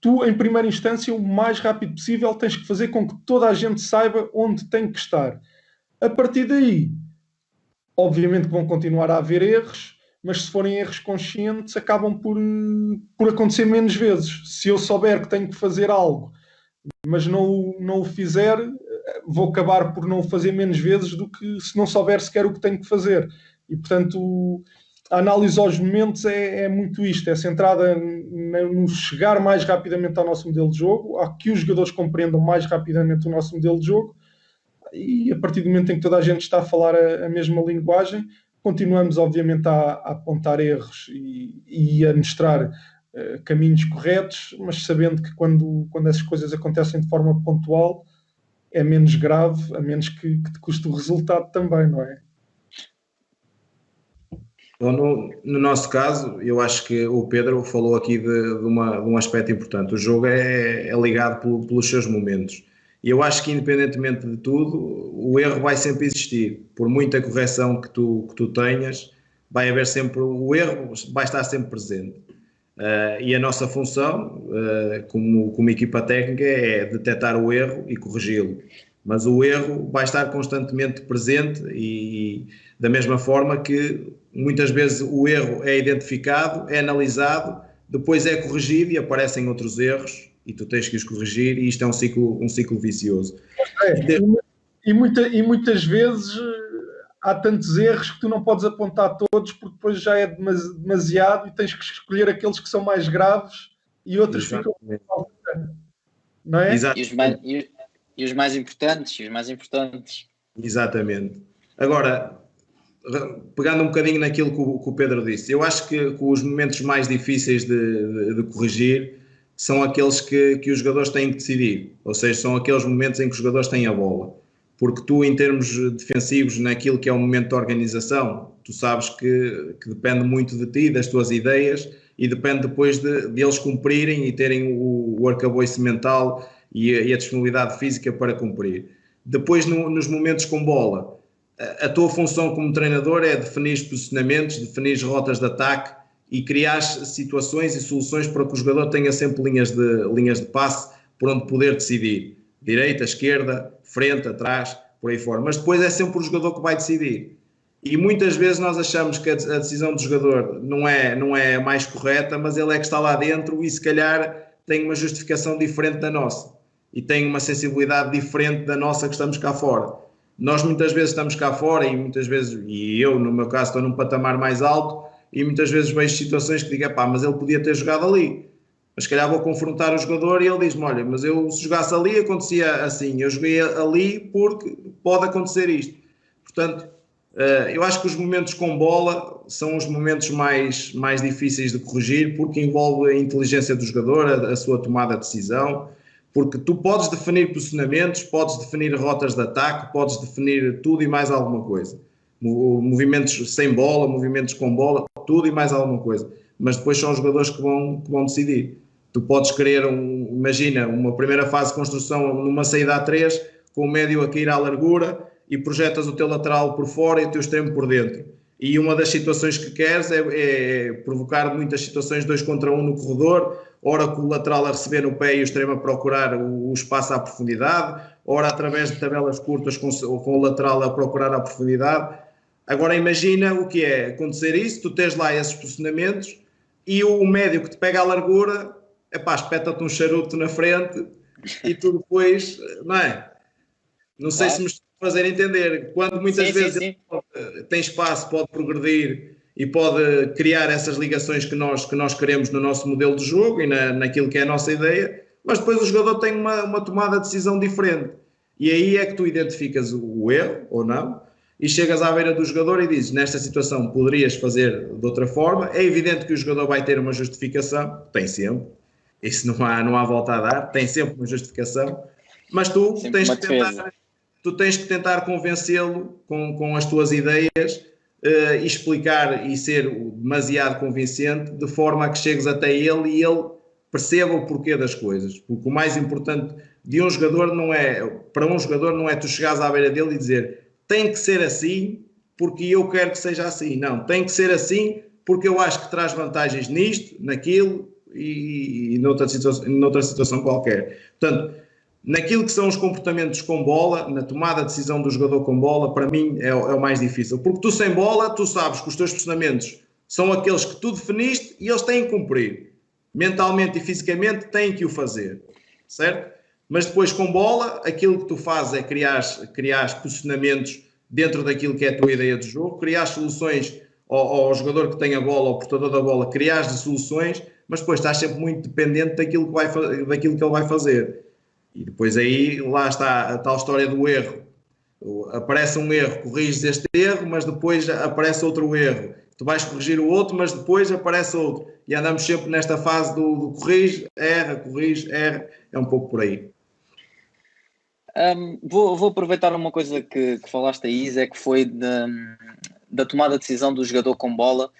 tu, em primeira instância, o mais rápido possível tens que fazer com que toda a gente saiba onde tem que estar. A partir daí, obviamente que vão continuar a haver erros, mas se forem erros conscientes, acabam por acontecer menos vezes. Se eu souber que tenho que fazer algo, mas não o fizer, vou acabar por não o fazer menos vezes do que se não souber sequer o que tenho que fazer. E, portanto, a análise aos momentos é muito isto, é centrada no chegar mais rapidamente ao nosso modelo de jogo, a que os jogadores compreendam mais rapidamente o nosso modelo de jogo, e a partir do momento em que toda a gente está a falar a mesma linguagem, continuamos obviamente a apontar erros e a mostrar caminhos corretos, mas sabendo que quando essas coisas acontecem de forma pontual é menos grave, a menos que te custe o resultado também, não é? No nosso caso, eu acho que o Pedro falou aqui de um aspecto importante. O jogo é ligado pelos seus momentos. E eu acho que, independentemente de tudo, o erro vai sempre existir. Por muita correção que tu tenhas, vai haver sempre o erro, vai estar sempre presente. E a nossa função, como equipa técnica, é detectar o erro e corrigi-lo. Mas o erro vai estar constantemente presente e da mesma forma que muitas vezes o erro é identificado, é analisado, depois é corrigido e aparecem outros erros e tu tens que os corrigir, e isto é um ciclo vicioso. E muitas vezes há tantos erros que tu não podes apontar todos, porque depois já é demasiado e tens que escolher aqueles que são mais graves e outros ficam não é? E os mais importantes. Exatamente. Agora, pegando um bocadinho naquilo que o Pedro disse, eu acho que os momentos mais difíceis de corrigir são aqueles que os jogadores têm que decidir, ou seja, são aqueles momentos em que os jogadores têm a bola, porque tu, em termos defensivos, naquilo que é o momento de organização, tu sabes que depende muito de ti, das tuas ideias, e depende depois de eles cumprirem e terem o arcabouço mental e a disponibilidade física para cumprir. Depois, nos momentos com bola, a tua função como treinador é definir posicionamentos, definir rotas de ataque e criar situações e soluções para que o jogador tenha sempre linhas de passe por onde poder decidir. Direita, esquerda, frente, atrás, por aí fora. Mas depois é sempre o jogador que vai decidir. E muitas vezes nós achamos que a decisão do jogador não é a mais correta, mas ele é que está lá dentro e se calhar tem uma justificação diferente da nossa. E tem uma sensibilidade diferente da nossa que estamos cá fora. Nós muitas vezes estamos cá fora e eu, no meu caso, estou num patamar mais alto e muitas vezes vejo situações que digo, mas ele podia ter jogado ali. Mas se calhar vou confrontar o jogador e ele diz-me, olha, mas eu se jogasse ali acontecia assim, eu joguei ali porque pode acontecer isto. Portanto, eu acho que os momentos com bola são os momentos mais difíceis de corrigir, porque envolve a inteligência do jogador, a sua tomada de decisão, porque tu podes definir posicionamentos, podes definir rotas de ataque, podes definir tudo e mais alguma coisa. Movimentos sem bola, movimentos com bola, tudo e mais alguma coisa. Mas depois são os jogadores que vão decidir. Tu podes querer, imagina, uma primeira fase de construção numa saída a 3, com o médio a cair à largura e projetas o teu lateral por fora e o teu extremo por dentro. E uma das situações que queres é provocar muitas situações 2 contra 1 no corredor, ora com o lateral a receber no pé e o extremo a procurar o espaço à profundidade, ora através de tabelas curtas com o lateral a procurar a profundidade. Agora imagina o que é acontecer isso, tu tens lá esses posicionamentos e o médio que te pega à largura, espeta-te um charuto na frente e tu depois, não é? Não sei se me estou a fazer entender. Quando muitas vezes ele tem espaço, pode progredir e pode criar essas ligações que nós queremos no nosso modelo de jogo e naquilo que é a nossa ideia, mas depois o jogador tem uma tomada de decisão diferente. E aí é que tu identificas o erro ou não, e chegas à beira do jogador e dizes, nesta situação poderias fazer de outra forma. É evidente que o jogador vai ter uma justificação, tem sempre, isso não há volta a dar, tem sempre uma justificação, mas tu tens que tentar convencê-lo com as tuas ideias e explicar e ser demasiado convincente, de forma a que chegues até ele e ele perceba o porquê das coisas. Porque o mais importante de um jogador não é, para um jogador não é tu chegares à beira dele e dizer tem que ser assim porque eu quero que seja assim. Não, tem que ser assim porque eu acho que traz vantagens nisto, naquilo e noutra situação qualquer. Portanto, naquilo que são os comportamentos com bola, na tomada de decisão do jogador com bola, para mim é o mais difícil. Porque tu sem bola, tu sabes que os teus posicionamentos são aqueles que tu definiste e eles têm que cumprir. Mentalmente e fisicamente têm que o fazer. Certo? Mas depois com bola, aquilo que tu fazes é criar posicionamentos dentro daquilo que é a tua ideia de jogo, criar soluções ao jogador que tem a bola, ao portador da bola, criar soluções, mas depois estás sempre muito dependente daquilo que ele vai fazer. E depois aí, lá está a tal história do erro. Aparece um erro, corriges este erro, mas depois aparece outro erro. Tu vais corrigir o outro, mas depois aparece outro. E andamos sempre nesta fase do corrige, erra. É um pouco por aí. Vou aproveitar uma coisa que falaste aí, Zé, que foi da tomada de decisão do jogador com bola.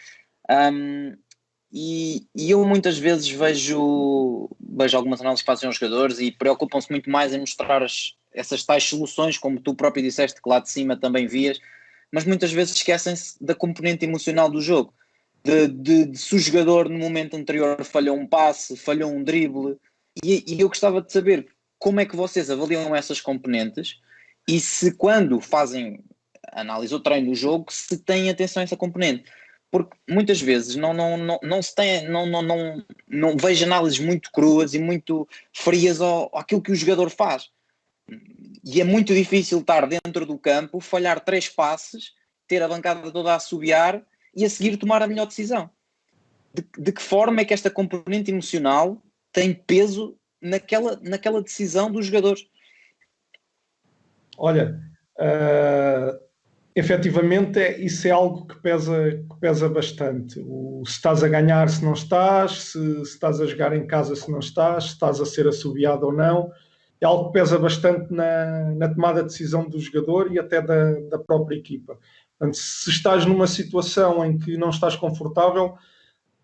E eu muitas vezes vejo algumas análises que fazem os jogadores e preocupam-se muito mais em mostrar essas tais soluções, como tu próprio disseste que lá de cima também vias, mas muitas vezes esquecem-se da componente emocional do jogo, de se o jogador no momento anterior falhou um passe, falhou um drible, e eu gostava de saber como é que vocês avaliam essas componentes e se quando fazem análise ou treino do jogo, se têm atenção a essa componente. Porque muitas vezes não vejo análises muito cruas e muito frias àquilo que o jogador faz. E é muito difícil estar dentro do campo, falhar 3 passes, ter a bancada toda a assobiar e a seguir tomar a melhor decisão. De que forma é que esta componente emocional tem peso naquela decisão dos jogadores? Olha, efetivamente isso é algo que pesa bastante. Se estás a ganhar, se não estás, se estás a jogar em casa, se não estás, se estás a ser assobiado ou não, é algo que pesa bastante na tomada de decisão do jogador e até da própria equipa. Portanto, se estás numa situação em que não estás confortável,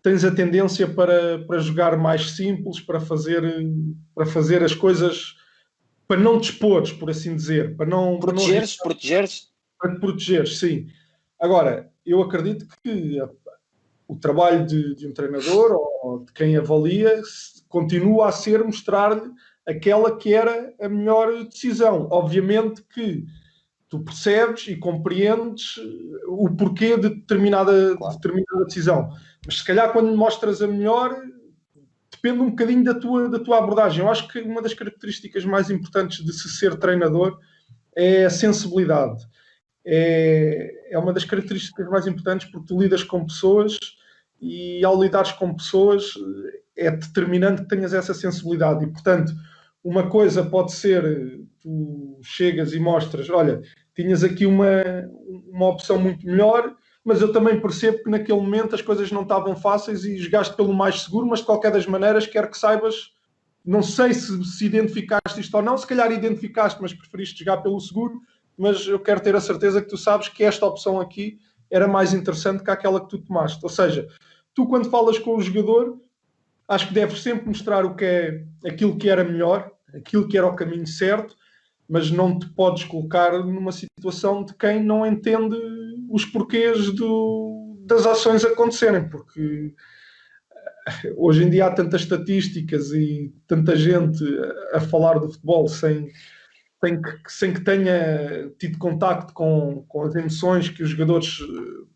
tens a tendência para jogar mais simples, para fazer as coisas, para não te expores, por assim dizer, para protegeres. Para te protegeres, sim. Agora, eu acredito que o trabalho de um treinador ou de quem avalia continua a ser mostrar-lhe aquela que era a melhor decisão. Obviamente que tu percebes e compreendes o porquê de determinada decisão. Mas se calhar quando mostras a melhor, depende um bocadinho da tua abordagem. Eu acho que uma das características mais importantes de se ser treinador é a sensibilidade. É uma das características mais importantes porque tu lidas com pessoas e ao lidares com pessoas é determinante que tenhas essa sensibilidade e, portanto, uma coisa pode ser tu chegas e mostras, olha, tinhas aqui uma opção muito melhor, mas eu também percebo que naquele momento as coisas não estavam fáceis e jogaste pelo mais seguro, mas de qualquer das maneiras quero que saibas, não sei se identificaste isto ou não, se calhar identificaste, mas preferiste jogar pelo seguro, mas eu quero ter a certeza que tu sabes que esta opção aqui era mais interessante que aquela que tu tomaste. Ou seja, tu quando falas com o jogador, acho que deves sempre mostrar o que é aquilo que era melhor, aquilo que era o caminho certo, mas não te podes colocar numa situação de quem não entende os porquês das ações acontecerem, porque hoje em dia há tantas estatísticas e tanta gente a falar do futebol sem que tenha tido contacto com as emoções que os jogadores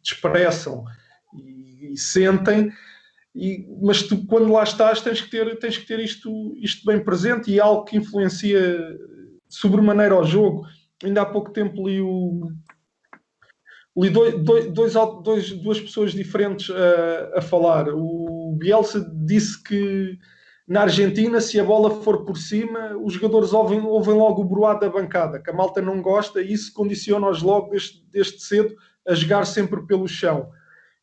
expressam e sentem, mas tu quando lá estás tens que ter isto bem presente e é algo que influencia sobremaneira ao jogo. Ainda há pouco tempo li duas pessoas diferentes a falar. O Bielsa disse que na Argentina, se a bola for por cima, os jogadores ouvem logo o broado da bancada, que a malta não gosta, e isso condiciona-os logo desde cedo a jogar sempre pelo chão.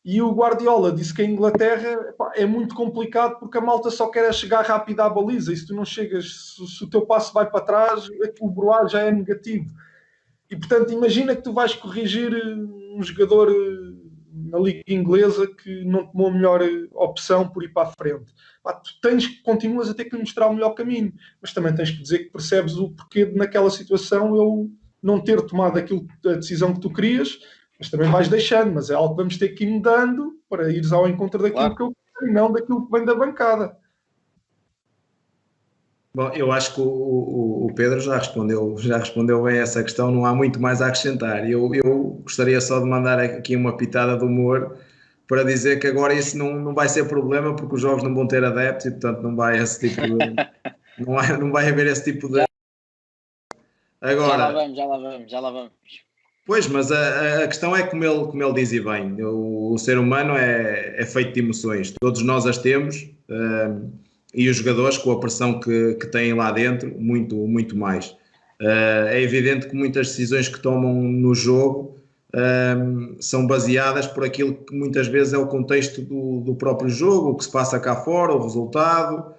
E o Guardiola disse que a Inglaterra é muito complicado porque a malta só quer chegar rápido à baliza, e se tu não chegas, se o teu passo vai para trás, o broado já é negativo. E portanto, imagina que tu vais corrigir um jogador na Liga Inglesa que não tomou a melhor opção por ir para a frente. Pá, tu continuas a ter que lhe mostrar o melhor caminho, mas também tens que dizer que percebes o porquê de naquela situação ele não ter tomado a decisão que tu querias, mas também vais deixando, mas é algo que vamos ter que ir mudando para ires ao encontro daquilo que eu quero e não daquilo que vem da bancada. Bom, eu acho que o Pedro já respondeu bem essa questão, não há muito mais a acrescentar. Eu gostaria só de mandar aqui uma pitada de humor para dizer que agora isso não vai ser problema porque os jogos não vão ter adeptos e portanto não vai não vai haver esse tipo de... Agora, já lá vamos. Pois, mas a questão é como ele diz e bem, o ser humano é feito de emoções, todos nós as temos, e os jogadores com a pressão que têm lá dentro, muito mais. É evidente que muitas decisões que tomam no jogo são baseadas por aquilo que muitas vezes é o contexto do próprio jogo, o que se passa cá fora, o resultado,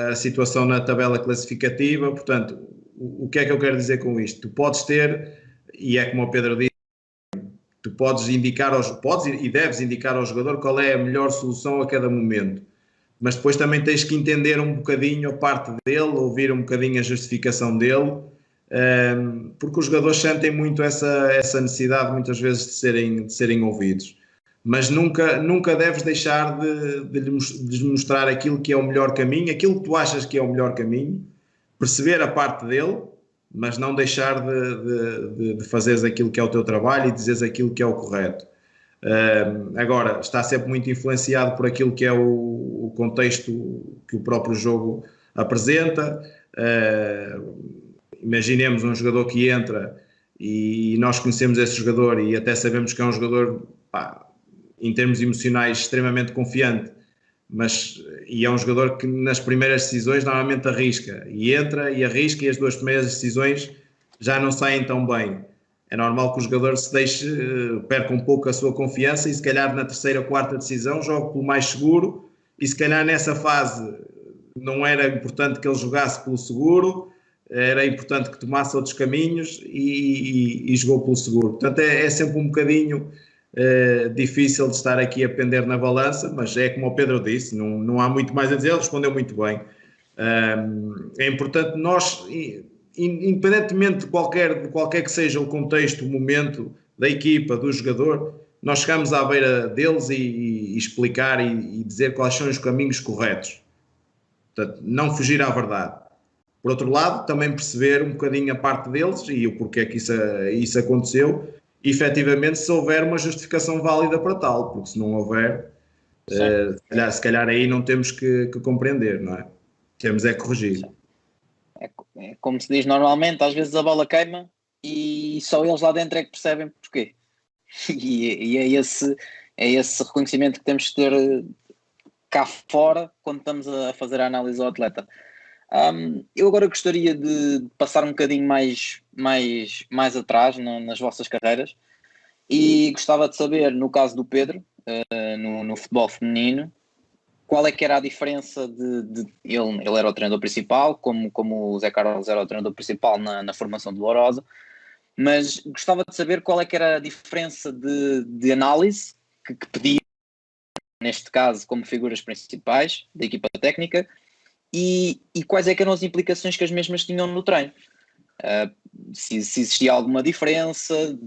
a situação na tabela classificativa. Portanto, o que é que eu quero dizer com isto? Tu podes ter, e é como o Pedro disse, tu podes e deves indicar ao jogador qual é a melhor solução a cada momento, mas depois também tens que entender um bocadinho a parte dele, ouvir um bocadinho a justificação dele, porque os jogadores sentem muito essa necessidade muitas vezes de serem ouvidos, mas nunca deves deixar de lhes mostrar aquilo que é o melhor caminho, aquilo que tu achas que é o melhor caminho, perceber a parte dele, mas não deixar de fazeres aquilo que é o teu trabalho e dizeres aquilo que é o correto. Agora, está sempre muito influenciado por aquilo que é o contexto que o próprio jogo apresenta. Imaginemos um jogador que entra e nós conhecemos esse jogador e até sabemos que é um jogador, em termos emocionais, extremamente confiante, e é um jogador que nas primeiras decisões normalmente arrisca, e entra e arrisca, e as duas primeiras decisões já não saem tão bem. É normal que o jogador perca um pouco a sua confiança e se calhar na terceira ou quarta decisão jogue pelo mais seguro, e se calhar nessa fase não era importante que ele jogasse pelo seguro, era importante que tomasse outros caminhos e jogou pelo seguro. Portanto é sempre um bocadinho difícil de estar aqui a pender na balança, mas é como o Pedro disse, não há muito mais a dizer, ele respondeu muito bem. É importante nós, independentemente de qualquer que seja o contexto, o momento da equipa, do jogador, nós chegamos à beira deles e explicar e dizer quais são os caminhos corretos. Portanto, não fugir à verdade. Por outro lado, também perceber um bocadinho a parte deles e o porquê que isso aconteceu, e efetivamente se houver uma justificação válida para tal, porque se não houver, se calhar aí não temos que compreender, não é? Temos é corrigir. É como se diz normalmente, às vezes a bola queima e só eles lá dentro é que percebem porquê. E é esse reconhecimento que temos que ter cá fora quando estamos a fazer a análise ao atleta. Eu agora gostaria de passar um bocadinho mais atrás nas vossas carreiras, e gostava de saber, no caso do Pedro, no futebol feminino, qual é que era a diferença ele era o treinador principal, como o Zé Carlos era o treinador principal na formação do Lourosa, mas gostava de saber qual é que era a diferença de análise que pedia, neste caso, como figuras principais da equipa técnica, e quais é que eram as implicações que as mesmas tinham no treino. Se existia alguma diferença,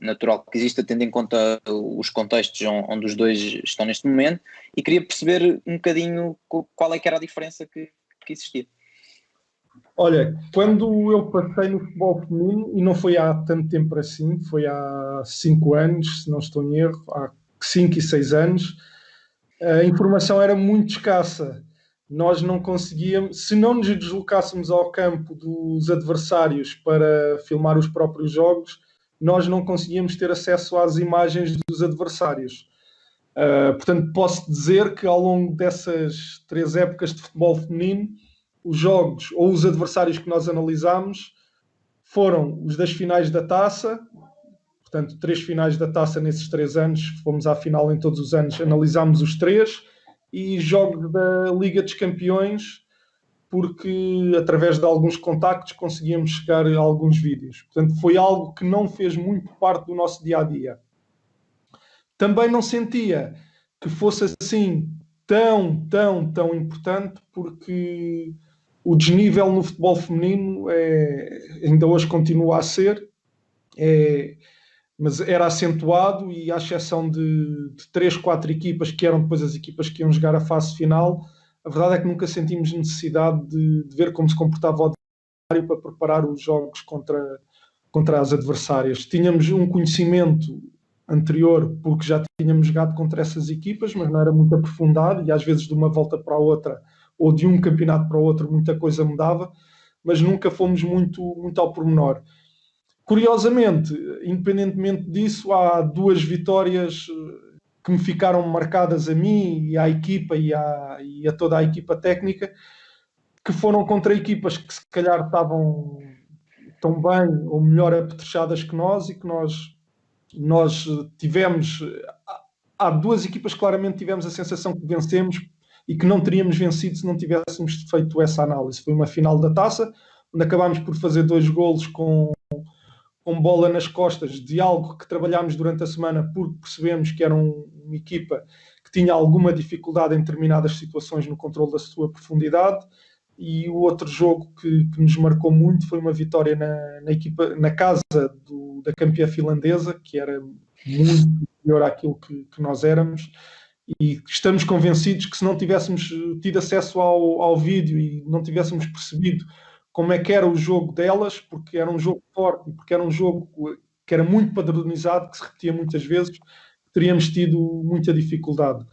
natural que exista, tendo em conta os contextos onde os dois estão neste momento, e queria perceber um bocadinho qual é que era a diferença que existia. Olha, quando eu passei no futebol feminino, e não foi há tanto tempo assim, foi há 5 anos, se não estou em erro, há 5 e 6 anos, a informação era muito escassa. Nós não conseguíamos, se não nos deslocássemos ao campo dos adversários para filmar os próprios jogos, nós não conseguíamos ter acesso às imagens dos adversários. Portanto, posso dizer que ao longo dessas 3 épocas de futebol feminino, os jogos ou os adversários que nós analisámos foram os das finais da taça, portanto 3 finais da taça nesses 3 anos, fomos à final em todos os anos, analisámos os 3, e jogos da Liga dos Campeões, porque através de alguns contactos conseguíamos chegar a alguns vídeos. Portanto, foi algo que não fez muito parte do nosso dia-a-dia. Também não sentia que fosse assim tão importante, porque o desnível no futebol feminino ainda hoje continua a ser, mas era acentuado, e à exceção de 3, 4 equipas que eram depois as equipas que iam jogar a fase final, a verdade é que nunca sentimos necessidade de ver como se comportava o adversário para preparar os jogos contra as adversárias. Tínhamos um conhecimento anterior porque já tínhamos jogado contra essas equipas, mas não era muito aprofundado, e às vezes de uma volta para a outra ou de um campeonato para o outro muita coisa mudava, mas nunca fomos muito ao pormenor. Curiosamente, independentemente disso, há 2 vitórias que me ficaram marcadas a mim e à equipa e a toda a equipa técnica, que foram contra equipas que se calhar estavam tão bem ou melhor apetrechadas que nós, e que nós tivemos. Há 2 equipas que claramente tivemos a sensação que vencemos e que não teríamos vencido se não tivéssemos feito essa análise. Foi uma final da Taça, onde acabámos por fazer 2 golos com bola nas costas, de algo que trabalhámos durante a semana, porque percebemos que era uma equipa que tinha alguma dificuldade em determinadas situações no controle da sua profundidade. E o outro jogo que nos marcou muito foi uma vitória na casa da campeã finlandesa, que era muito melhor àquilo que nós éramos, e estamos convencidos que se não tivéssemos tido acesso ao vídeo e não tivéssemos percebido como é que era o jogo delas, porque era um jogo forte, porque era um jogo que era muito padronizado, que se repetia muitas vezes, teríamos tido muita dificuldade.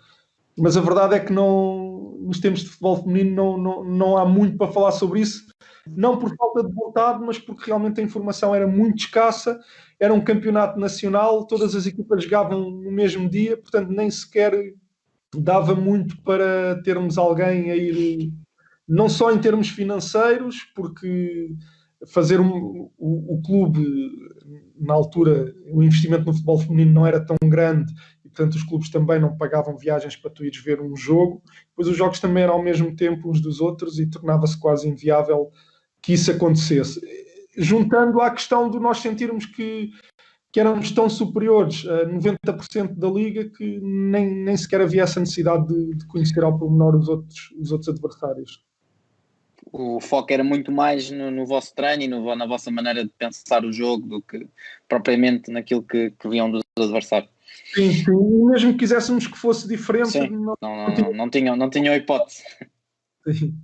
Mas a verdade é que nos tempos de futebol feminino não há muito para falar sobre isso, não por falta de vontade, mas porque realmente a informação era muito escassa. Era um campeonato nacional, todas as equipas jogavam no mesmo dia, portanto nem sequer dava muito para termos alguém a ir, não só em termos financeiros, porque fazer o clube, na altura, o investimento no futebol feminino não era tão grande, e portanto os clubes também não pagavam viagens para tu ires ver um jogo. Depois os jogos também eram ao mesmo tempo uns dos outros, e tornava-se quase inviável que isso acontecesse. Juntando à questão de nós sentirmos que éramos tão superiores a 90% da liga, que nem sequer havia essa necessidade de conhecer ao pormenor os outros adversários. O foco era muito mais no vosso treino e na vossa maneira de pensar o jogo do que propriamente naquilo que viam dos adversários. Sim. E mesmo que quiséssemos que fosse diferente, sim, não tinham hipótese. Sim.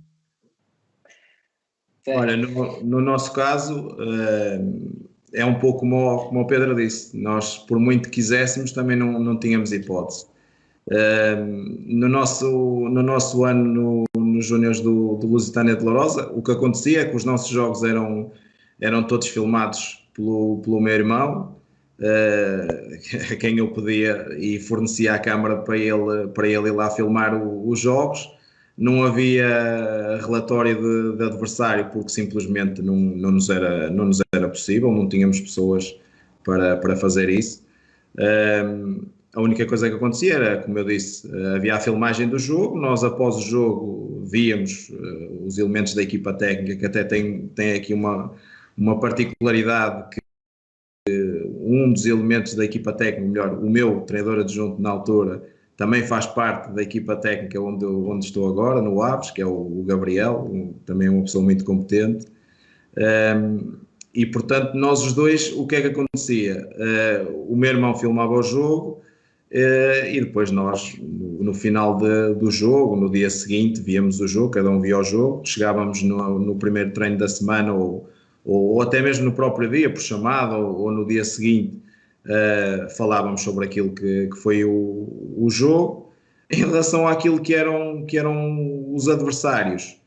Olha, no nosso caso, é um pouco como o Pedro disse. Nós, por muito que quiséssemos, também não tínhamos hipótese. No nosso ano nos Júniores do Lusitânia de Lourosa, o que acontecia é que os nossos jogos eram todos filmados pelo meu irmão, a quem eu pedia e fornecia a câmara para ele ir lá filmar os jogos. Não havia relatório de adversário, porque simplesmente não nos era possível, não tínhamos pessoas para fazer isso. A única coisa que acontecia era, como eu disse, havia a filmagem do jogo. Nós, após o jogo, víamos os elementos da equipa técnica, que até tem aqui uma particularidade, que um dos elementos da equipa técnica, melhor, o meu treinador adjunto na altura, também faz parte da equipa técnica onde estou agora, no Aves, que é o Gabriel, também é uma pessoa muito competente. E, portanto, nós os dois, o que é que acontecia? O meu irmão filmava o jogo, e depois nós, no final do jogo, no dia seguinte, víamos o jogo, cada um via o jogo, chegávamos no primeiro treino da semana, ou até mesmo no próprio dia, por chamada, ou no dia seguinte, falávamos sobre aquilo que foi o jogo. Em relação àquilo que eram os adversários,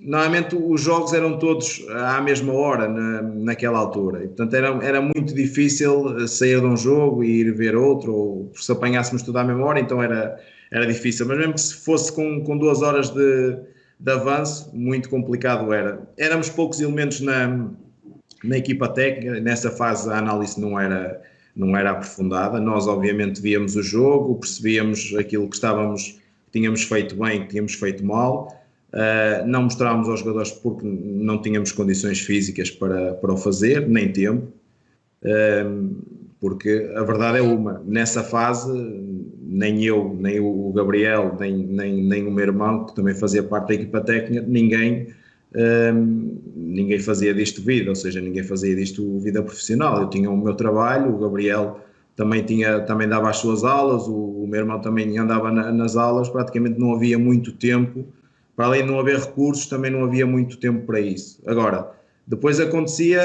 normalmente os jogos eram todos à mesma hora, naquela altura, e portanto era muito difícil sair de um jogo e ir ver outro, ou se apanhássemos tudo à mesma hora, então era difícil. Mas mesmo que se fosse com 2 horas de avanço, muito complicado era. Éramos poucos elementos na equipa técnica. Nessa fase a análise não era aprofundada. Nós obviamente víamos o jogo, percebíamos aquilo que tínhamos feito bem, que tínhamos feito mal, Não mostrámos aos jogadores porque não tínhamos condições físicas para o fazer, nem tempo, porque a verdade é uma, nessa fase nem eu, nem o Gabriel, nem o meu irmão, que também fazia parte da equipa técnica, ninguém fazia disto vida, ou seja, ninguém fazia disto vida profissional. Eu tinha o meu trabalho, o Gabriel também dava as suas aulas, o meu irmão também andava nas aulas, praticamente não havia muito tempo, para além de não haver recursos, também não havia muito tempo para isso. Agora, depois acontecia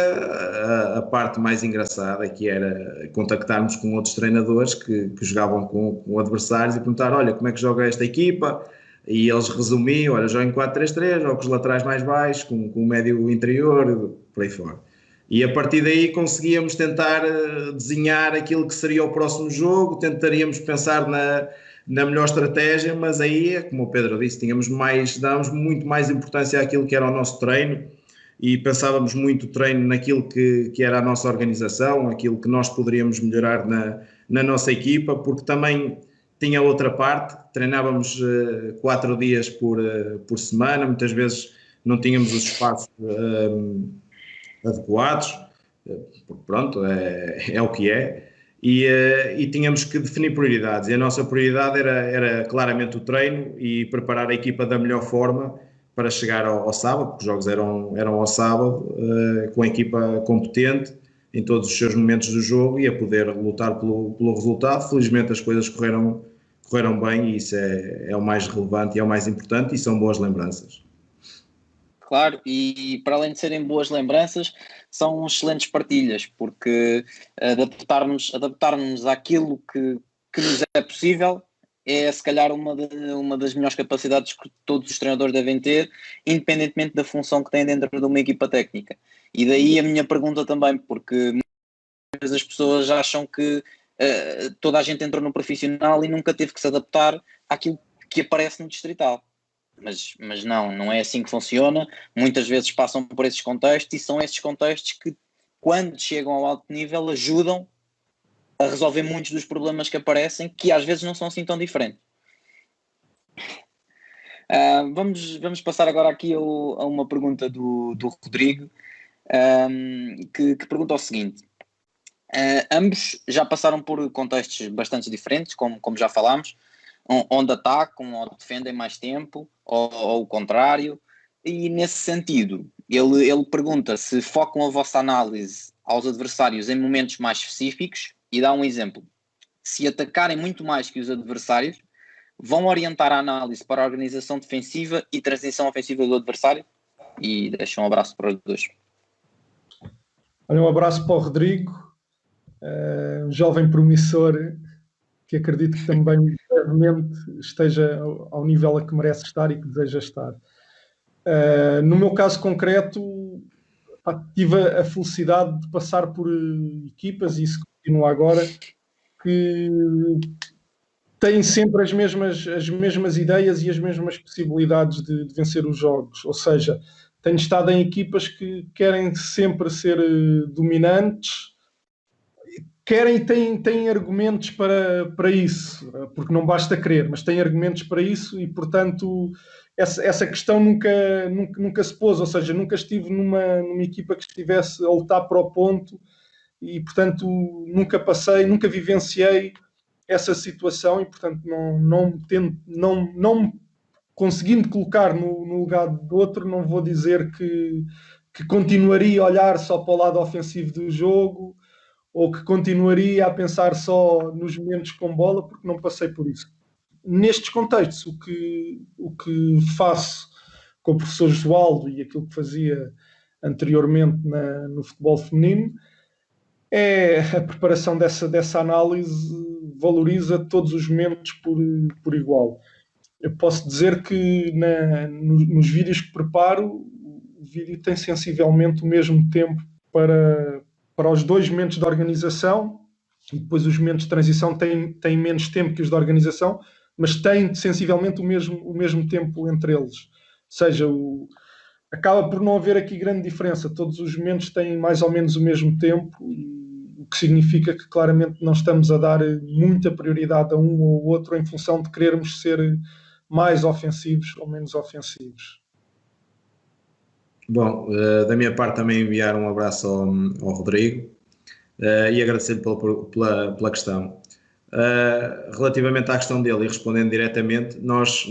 a parte mais engraçada, que era contactarmos com outros treinadores que jogavam com adversários e perguntar, olha, como é que joga esta equipa? E eles resumiam, olha, joga em 4-3-3, joga com os laterais mais baixos, com o médio interior, por aí fora. E a partir daí conseguíamos tentar desenhar aquilo que seria o próximo jogo, tentaríamos pensar na melhor estratégia, mas aí, como o Pedro disse, dávamos muito mais importância àquilo que era o nosso treino e pensávamos muito o treino naquilo que era a nossa organização, aquilo que nós poderíamos melhorar na nossa equipa, porque também tinha outra parte, treinávamos 4 dias por semana, muitas vezes não tínhamos os espaços adequados, porque pronto, é o que é, e tínhamos que definir prioridades, e a nossa prioridade era claramente o treino e preparar a equipa da melhor forma para chegar ao sábado, porque os jogos eram ao sábado, com a equipa competente em todos os seus momentos do jogo e a poder lutar pelo resultado. Felizmente as coisas correram bem e isso é o mais relevante e é o mais importante, e são boas lembranças. Claro, e para além de serem boas lembranças, são excelentes partilhas, porque adaptar-nos àquilo que nos é possível é, se calhar, uma das melhores capacidades que todos os treinadores devem ter, independentemente da função que têm dentro de uma equipa técnica. E daí a minha pergunta também, porque muitas vezes as pessoas acham que toda a gente entrou no profissional e nunca teve que se adaptar àquilo que aparece no distrital. Mas não é assim que funciona. Muitas vezes passam por esses contextos, e são esses contextos que, quando chegam ao alto nível, ajudam a resolver muitos dos problemas que aparecem, que às vezes não são assim tão diferentes. Vamos passar agora aqui a uma pergunta do Rodrigo, que pergunta o seguinte: ambos já passaram por contextos bastante diferentes, como já falámos, onde atacam ou defendem mais tempo, ou o contrário, e nesse sentido ele pergunta se focam a vossa análise aos adversários em momentos mais específicos, e dá um exemplo: se atacarem muito mais que os adversários, vão orientar a análise para a organização defensiva e transição ofensiva do adversário? E deixa um abraço para os dois. Olha, um abraço para o Rodrigo, um jovem promissor, que acredito que também brevemente esteja ao nível a que merece estar e que deseja estar. No meu caso concreto, tive a felicidade de passar por equipas, e isso continua agora, que têm sempre as mesmas ideias e as mesmas possibilidades de vencer os jogos. Ou seja, tenho estado em equipas que querem sempre ser dominantes, querem e têm argumentos para isso, porque não basta querer, mas têm argumentos para isso, e portanto essa questão nunca se pôs. Ou seja, nunca estive numa equipa que estivesse a lutar para o ponto, e portanto nunca vivenciei essa situação, e portanto não conseguindo colocar no lugar do outro, não vou dizer que continuaria a olhar só para o lado ofensivo do jogo, ou que continuaria a pensar só nos momentos com bola, porque não passei por isso. Nestes contextos, o que faço com o professor Josualdo e aquilo que fazia anteriormente no futebol feminino é a preparação dessa análise, valoriza todos os momentos por igual. Eu posso dizer que nos vídeos que preparo, o vídeo tem sensivelmente o mesmo tempo para os 2 momentos de organização, e depois os momentos de transição têm menos tempo que os de organização, mas têm sensivelmente o mesmo tempo entre eles. Ou seja, acaba por não haver aqui grande diferença. Todos os momentos têm mais ou menos o mesmo tempo, o que significa que claramente não estamos a dar muita prioridade a um ou outro em função de querermos ser mais ofensivos ou menos ofensivos. Bom, da minha parte também enviar um abraço ao Rodrigo e agradecer-lhe pela questão. Relativamente à questão dele e respondendo diretamente, nós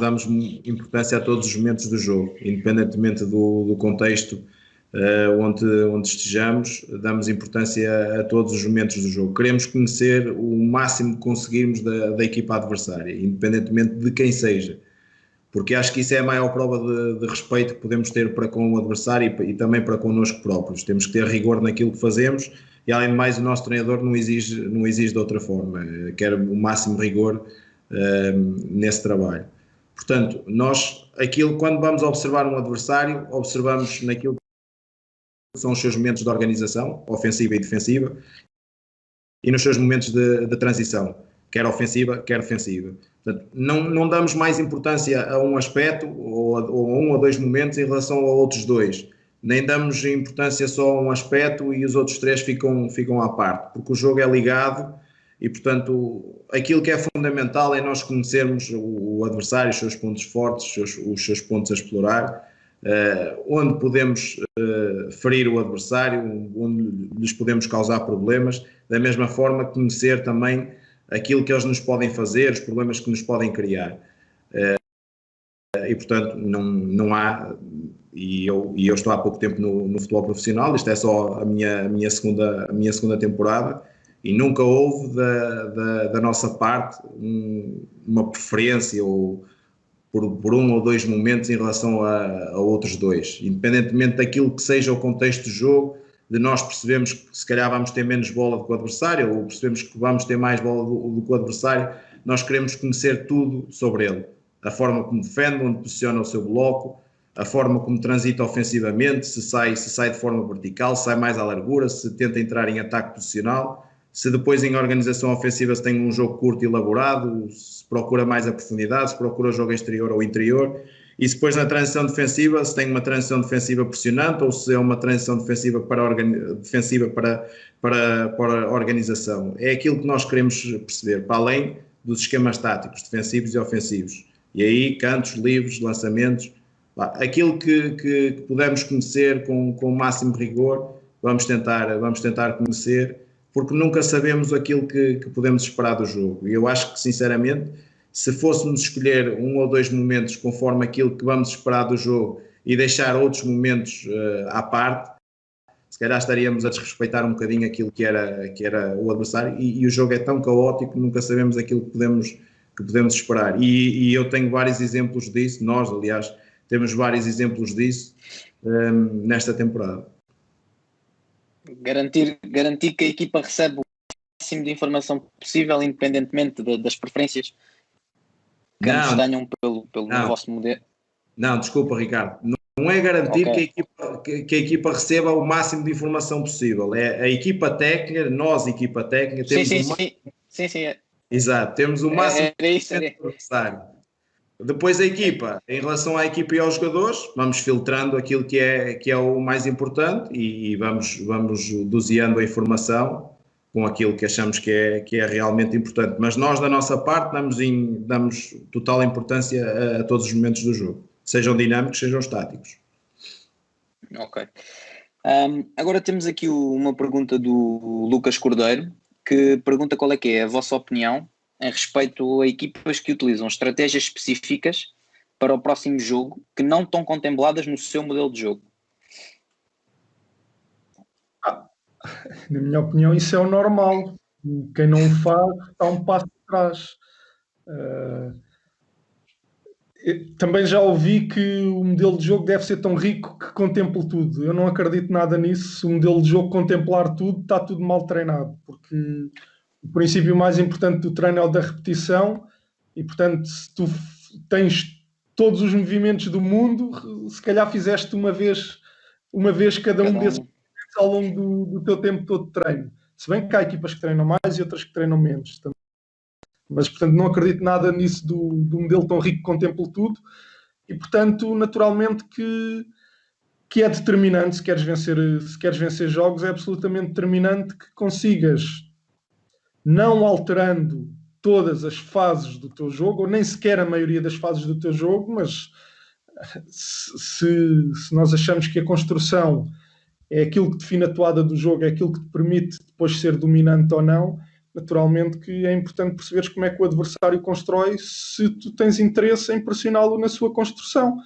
damos importância a todos os momentos do jogo, independentemente do contexto onde estejamos, damos importância a todos os momentos do jogo. Queremos conhecer o máximo que conseguirmos da equipa adversária, independentemente de quem seja, porque acho que isso é a maior prova de respeito que podemos ter para com o adversário e também para connosco próprios. Temos que ter rigor naquilo que fazemos e, além de mais, o nosso treinador não exige de outra forma, quer o máximo rigor nesse trabalho. Portanto, quando vamos observar um adversário, observamos naquilo que são os seus momentos de organização, ofensiva e defensiva, e nos seus momentos de transição, quer ofensiva, quer defensiva. Portanto, não damos mais importância a um aspecto ou a um ou dois momentos em relação a outros dois. Nem damos importância só a um aspecto e os outros três ficam à parte, porque o jogo é ligado e, portanto, aquilo que é fundamental é nós conhecermos o adversário, os seus pontos fortes, os seus pontos a explorar, onde podemos ferir o adversário, onde lhes podemos causar problemas, da mesma forma conhecer também aquilo que eles nos podem fazer, os problemas que nos podem criar. E, portanto, não há, e eu estou há pouco tempo no futebol profissional, isto é só a minha segunda temporada, e nunca houve da nossa parte uma preferência ou por um ou dois momentos em relação a outros dois, independentemente daquilo que seja o contexto do jogo, de nós percebemos que se calhar vamos ter menos bola do que o adversário, ou percebemos que vamos ter mais bola do que o adversário, nós queremos conhecer tudo sobre ele. A forma como defende, onde posiciona o seu bloco, a forma como transita ofensivamente, se sai de forma vertical, se sai mais à largura, se tenta entrar em ataque posicional, se depois em organização ofensiva se tem um jogo curto e elaborado, se procura mais a profundidade, se procura o jogo exterior ou interior, e depois na transição defensiva, se tem uma transição defensiva pressionante ou se é uma transição defensiva para a organização. É aquilo que nós queremos perceber, para além dos esquemas táticos, defensivos e ofensivos. E aí, cantos, livres, lançamentos, aquilo que pudermos conhecer com o máximo rigor, vamos tentar conhecer, porque nunca sabemos aquilo que podemos esperar do jogo. E eu acho que, sinceramente, se fôssemos escolher um ou dois momentos conforme aquilo que vamos esperar do jogo e deixar outros momentos à parte, se calhar estaríamos a desrespeitar um bocadinho aquilo que era o adversário, e o jogo é tão caótico que nunca sabemos aquilo que podemos esperar. E eu tenho vários exemplos disso, nós, aliás, temos vários exemplos disso nesta temporada. Garantir que a equipa recebe o máximo de informação possível, independentemente das preferências que nos tenham pelo vosso modelo. Não, desculpa, Ricardo. Não é garantir que a equipa receba o máximo de informação possível. É a equipa técnica, nós, equipa técnica, temos sim. Exato, temos o máximo de adversário. Depois a equipa, em relação à equipa e aos jogadores, vamos filtrando aquilo que é o mais importante e vamos doseando a informação com aquilo que achamos que é realmente importante. Mas nós, da nossa parte, damos total importância a todos os momentos do jogo, sejam dinâmicos, sejam estáticos. Ok. Agora temos aqui uma pergunta do Lucas Cordeiro, que pergunta qual é que é a vossa opinião em respeito a equipas que utilizam estratégias específicas para o próximo jogo que não estão contempladas no seu modelo de jogo. Na minha opinião, isso é o normal. Quem não o faz está um passo atrás. Também já ouvi que o modelo de jogo deve ser tão rico que contemple tudo. Eu não acredito nada nisso. Se o modelo de jogo contemplar tudo, está tudo mal treinado, porque o princípio mais importante do treino é o da repetição e, portanto, se tu tens todos os movimentos do mundo, se calhar fizeste uma vez cada um desses movimentos ao longo do teu tempo todo de treino. Se bem que há equipas que treinam mais e outras que treinam menos também. Mas, portanto, não acredito nada nisso do modelo tão rico que contemple tudo e, portanto, naturalmente que é determinante, se queres vencer jogos, é absolutamente determinante que consigas, não alterando todas as fases do teu jogo, ou nem sequer a maioria das fases do teu jogo, mas se nós achamos que a construção é aquilo que define a toada do jogo, é aquilo que te permite depois ser dominante ou não, naturalmente que é importante perceberes como é que o adversário constrói, se tu tens interesse em pressioná-lo na sua construção.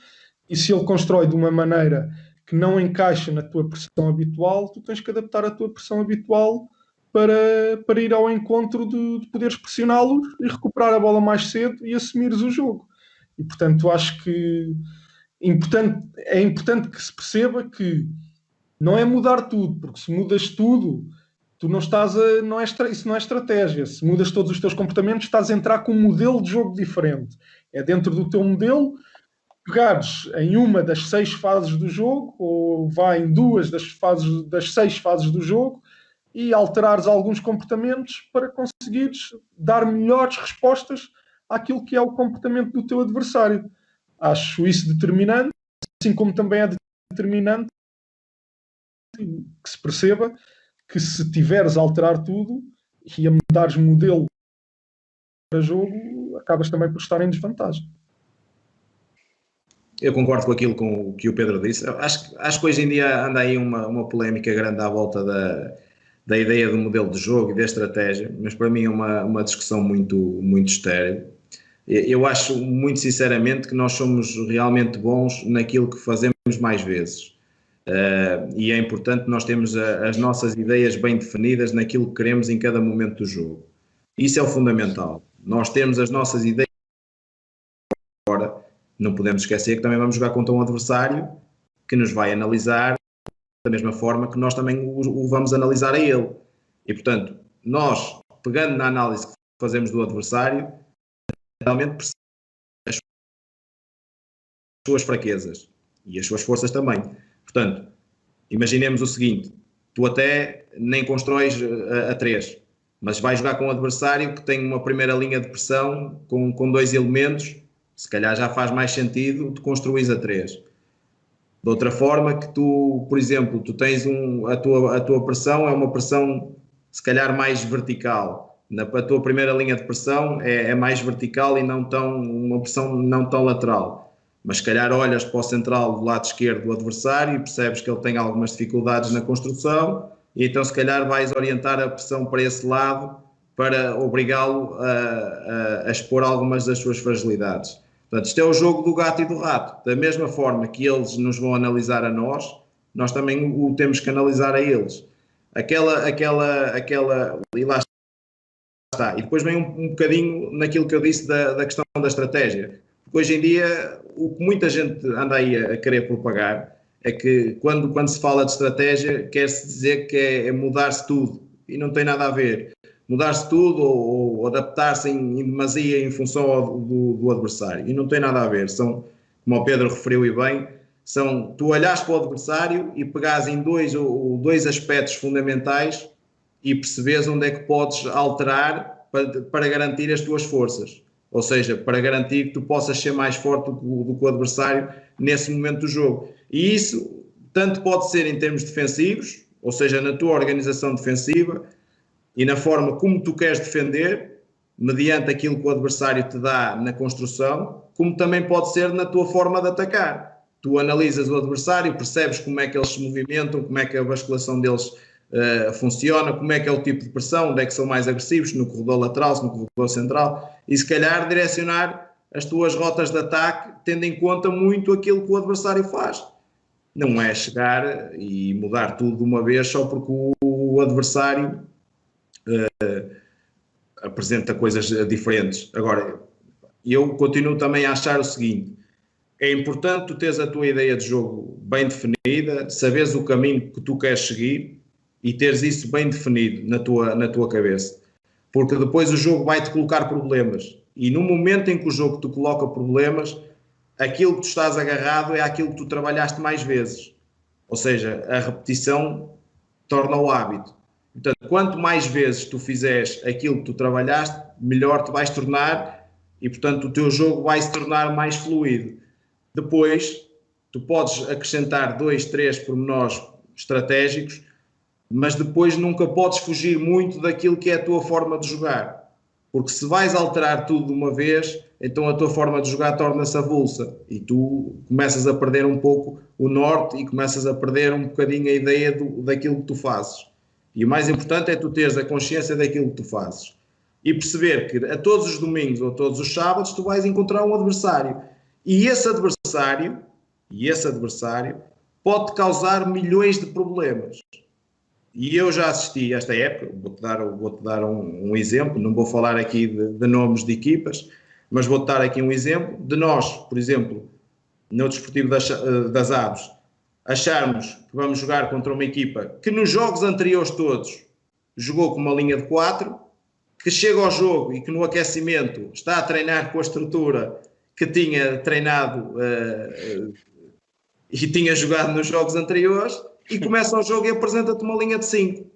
E se ele constrói de uma maneira que não encaixa na tua pressão habitual, tu tens que adaptar a tua pressão habitual para ir ao encontro de poderes pressioná-lo e recuperar a bola mais cedo e assumires o jogo. E, portanto, acho que é importante que se perceba que não é mudar tudo, porque se mudas tudo, tu não estás isso não é estratégia. Se mudas todos os teus comportamentos, estás a entrar com um modelo de jogo diferente. É dentro do teu modelo, pegares em uma das 6 fases do jogo, ou vá em 2 das 6 fases do jogo, e alterares alguns comportamentos para conseguires dar melhores respostas àquilo que é o comportamento do teu adversário. Acho isso determinante, assim como também é determinante que se perceba que se tiveres a alterar tudo e a mudares modelo para jogo, acabas também por estar em desvantagem. Eu concordo com aquilo que o Pedro disse. Acho que hoje em dia anda aí uma polémica grande à volta da ideia do modelo de jogo e da estratégia, mas para mim é uma discussão muito, muito estéril. Eu acho, muito sinceramente, que nós somos realmente bons naquilo que fazemos mais vezes. E é importante nós termos as nossas ideias bem definidas naquilo que queremos em cada momento do jogo. Isso é o fundamental. Nós temos as nossas ideias. Agora, não podemos esquecer que também vamos jogar contra um adversário que nos vai analisar da mesma forma que nós também o vamos analisar a ele. E, portanto, nós, pegando na análise que fazemos do adversário, realmente percebemos as suas fraquezas e as suas forças também. Portanto, imaginemos o seguinte: tu até nem constróis a 3, mas vais jogar com um adversário que tem uma primeira linha de pressão com 2 elementos, se calhar já faz mais sentido tu construís a 3. De outra forma que tu, por exemplo, tu tens a tua pressão é uma pressão se calhar mais vertical. A tua primeira linha de pressão é mais vertical e uma pressão não tão lateral. Mas se calhar olhas para o central do lado esquerdo do adversário e percebes que ele tem algumas dificuldades na construção e então se calhar vais orientar a pressão para esse lado para obrigá-lo a expor algumas das suas fragilidades. Portanto, isto é o jogo do gato e do rato. Da mesma forma que eles nos vão analisar a nós também o temos que analisar a eles. E lá está. E depois vem um bocadinho naquilo que eu disse da questão da estratégia. Porque hoje em dia, o que muita gente anda aí a querer propagar é que quando se fala de estratégia, quer-se dizer que é mudar-se tudo. E não tem nada a ver. Mudar-se tudo ou adaptar-se em demasia em função do adversário. E não tem nada a ver. São, como o Pedro referiu e bem, tu olhares para o adversário e pegares em dois aspectos fundamentais e percebes onde é que podes alterar para garantir as tuas forças. Ou seja, para garantir que tu possas ser mais forte do que o adversário nesse momento do jogo. E isso tanto pode ser em termos defensivos, ou seja, na tua organização defensiva e na forma como tu queres defender, mediante aquilo que o adversário te dá na construção, como também pode ser na tua forma de atacar. Tu analisas o adversário, percebes como é que eles se movimentam, como é que a basculação deles funciona, como é que é o tipo de pressão, onde é que são mais agressivos, no corredor lateral, no corredor central, e se calhar direcionar as tuas rotas de ataque tendo em conta muito aquilo que o adversário faz. Não é chegar e mudar tudo de uma vez só porque o adversário apresenta coisas diferentes. Agora, eu continuo também a achar o seguinte: é importante tu teres a tua ideia de jogo bem definida, saberes o caminho que tu queres seguir e teres isso bem definido na tua cabeça. Porque depois o jogo vai-te colocar problemas. E no momento em que o jogo te coloca problemas, aquilo que tu estás agarrado é aquilo que tu trabalhaste mais vezes. Ou seja, a repetição torna o hábito. Portanto, quanto mais vezes tu fizeres aquilo que tu trabalhaste, melhor te vais tornar e, portanto, o teu jogo vai se tornar mais fluido. Depois, tu podes acrescentar 2, 3 pormenores estratégicos, mas depois nunca podes fugir muito daquilo que é a tua forma de jogar. Porque se vais alterar tudo de uma vez, então a tua forma de jogar torna-se avulsa e tu começas a perder um pouco o norte e começas a perder um bocadinho a ideia daquilo que tu fazes. E o mais importante é tu teres a consciência daquilo que tu fazes e perceber que a todos os domingos ou todos os sábados tu vais encontrar um adversário. E esse adversário pode causar milhões de problemas. E eu já assisti a esta época, vou-te dar um exemplo, não vou falar aqui de nomes de equipas, mas vou-te dar aqui um exemplo de nós, por exemplo, no Desportivo das Aves, acharmos que vamos jogar contra uma equipa que nos jogos anteriores todos jogou com uma linha de 4, que chega ao jogo e que no aquecimento está a treinar com a estrutura que tinha treinado e tinha jogado nos jogos anteriores, e começa o jogo e apresenta-te uma linha de 5.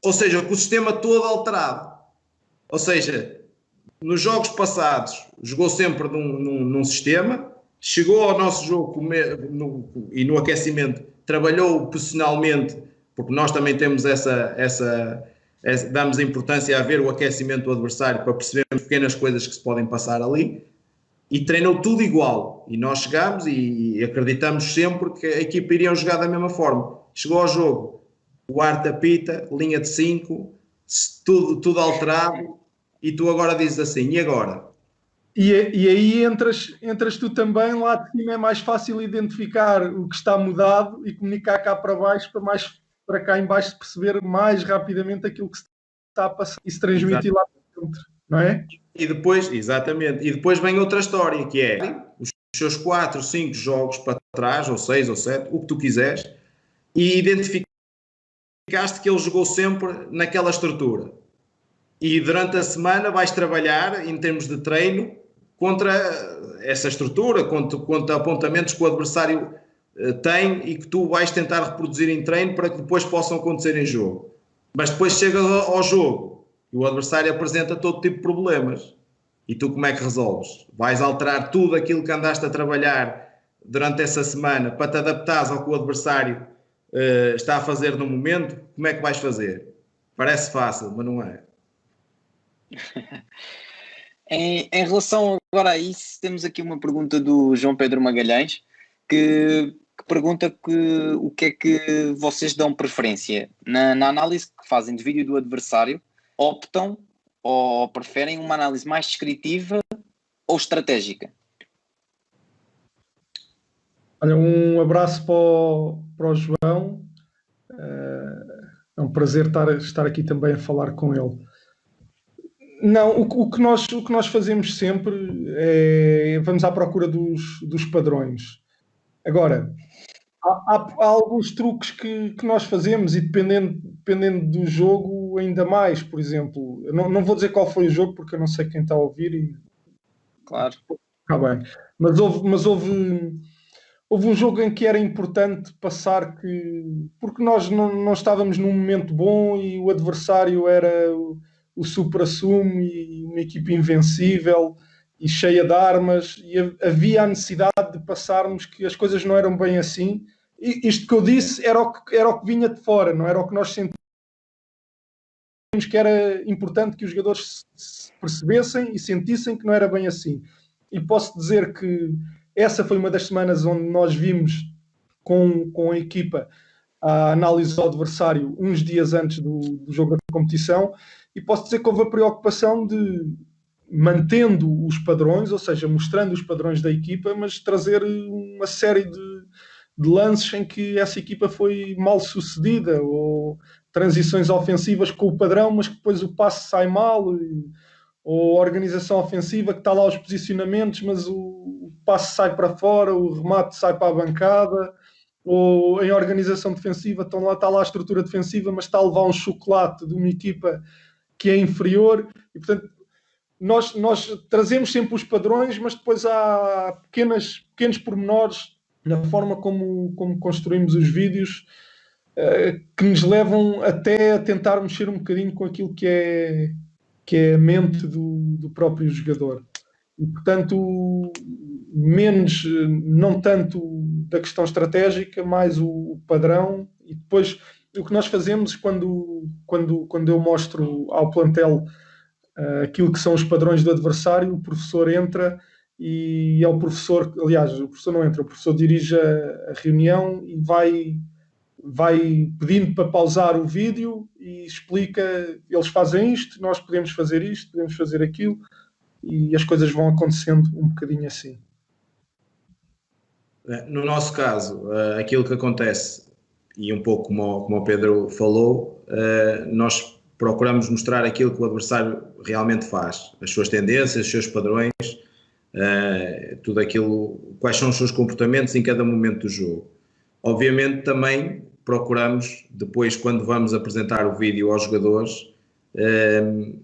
Ou seja, com o sistema todo alterado. Ou seja, nos jogos passados jogou sempre num sistema, chegou ao nosso jogo e no aquecimento trabalhou profissionalmente, porque nós também temos damos importância a ver o aquecimento do adversário para percebermos pequenas coisas que se podem passar ali, e treinou tudo igual. E nós chegámos e acreditamos sempre que a equipa iria jogar da mesma forma. Chegou ao jogo, o Arte apita, linha de 5, tudo alterado, e tu agora dizes assim, e agora? E aí entras tu também, lá de cima é mais fácil identificar o que está mudado e comunicar cá para baixo, para cá em baixo perceber mais rapidamente aquilo que se está a passar e se transmitir lá para dentro, não é? E depois, exatamente, e depois vem outra história, que é os seus 4, 5 jogos para trás, ou 6 ou 7, o que tu quiseres, e identificaste que ele jogou sempre naquela estrutura. E durante a semana vais trabalhar, em termos de treino, contra essa estrutura, contra apontamentos que o adversário tem e que tu vais tentar reproduzir em treino para que depois possam acontecer em jogo. Mas depois chegas ao jogo e o adversário apresenta todo tipo de problemas. E tu como é que resolves? Vais alterar tudo aquilo que andaste a trabalhar durante essa semana para te adaptares ao que o adversário está a fazer no momento? Como é que vais fazer? Parece fácil, mas não é. Em relação agora a isso, temos aqui uma pergunta do João Pedro Magalhães, que pergunta o que é que vocês dão preferência na análise que fazem de vídeo do adversário. Optam ou preferem uma análise mais descritiva ou estratégica? Olha, um abraço para o João. É um prazer estar aqui também a falar com ele. Não, o que nós fazemos sempre é vamos à procura dos padrões. Agora, há alguns truques que nós fazemos e dependendo do jogo ainda mais. Por exemplo, eu não vou dizer qual foi o jogo porque eu não sei quem está a ouvir. Claro. Está bem. Mas houve um jogo em que era importante passar porque nós não estávamos num momento bom e o adversário era o supra-sumo e uma equipa invencível e cheia de armas, e havia a necessidade de passarmos que as coisas não eram bem assim. E isto que eu disse era o que vinha de fora, não era o que nós sentíamos, que era importante que os jogadores se percebessem e sentissem que não era bem assim. E posso dizer que essa foi uma das semanas onde nós vimos com a equipa a análise do adversário uns dias antes do jogo da competição, e posso dizer que houve a preocupação de, mantendo os padrões, ou seja, mostrando os padrões da equipa, mas trazer uma série de lances em que essa equipa foi mal sucedida, ou transições ofensivas com o padrão, mas que depois o passe sai mal, ou a organização ofensiva que está lá os posicionamentos, mas o passe sai para fora, o remate sai para a bancada, ou em organização defensiva está lá a estrutura defensiva, mas está a levar um chocolate de uma equipa que é inferior. E portanto nós trazemos sempre os padrões, mas depois há pequenos pormenores na forma como construímos os vídeos que nos levam até a tentar mexer um bocadinho com aquilo que é a mente do próprio jogador. E, portanto, menos, não tanto da questão estratégica, mais o padrão. E depois, o que nós fazemos quando eu mostro ao plantel aquilo que são os padrões do adversário, o professor entra e é o professor, aliás, o professor não entra, o professor dirige a reunião e vai pedindo para pausar o vídeo e explica, eles fazem isto, nós podemos fazer isto, podemos fazer aquilo, e as coisas vão acontecendo um bocadinho assim. No nosso caso, aquilo que acontece, e um pouco como o Pedro falou, nós procuramos mostrar aquilo que o adversário realmente faz, as suas tendências, os seus padrões, tudo aquilo, quais são os seus comportamentos em cada momento do jogo. Obviamente também procuramos, depois quando vamos apresentar o vídeo aos jogadores,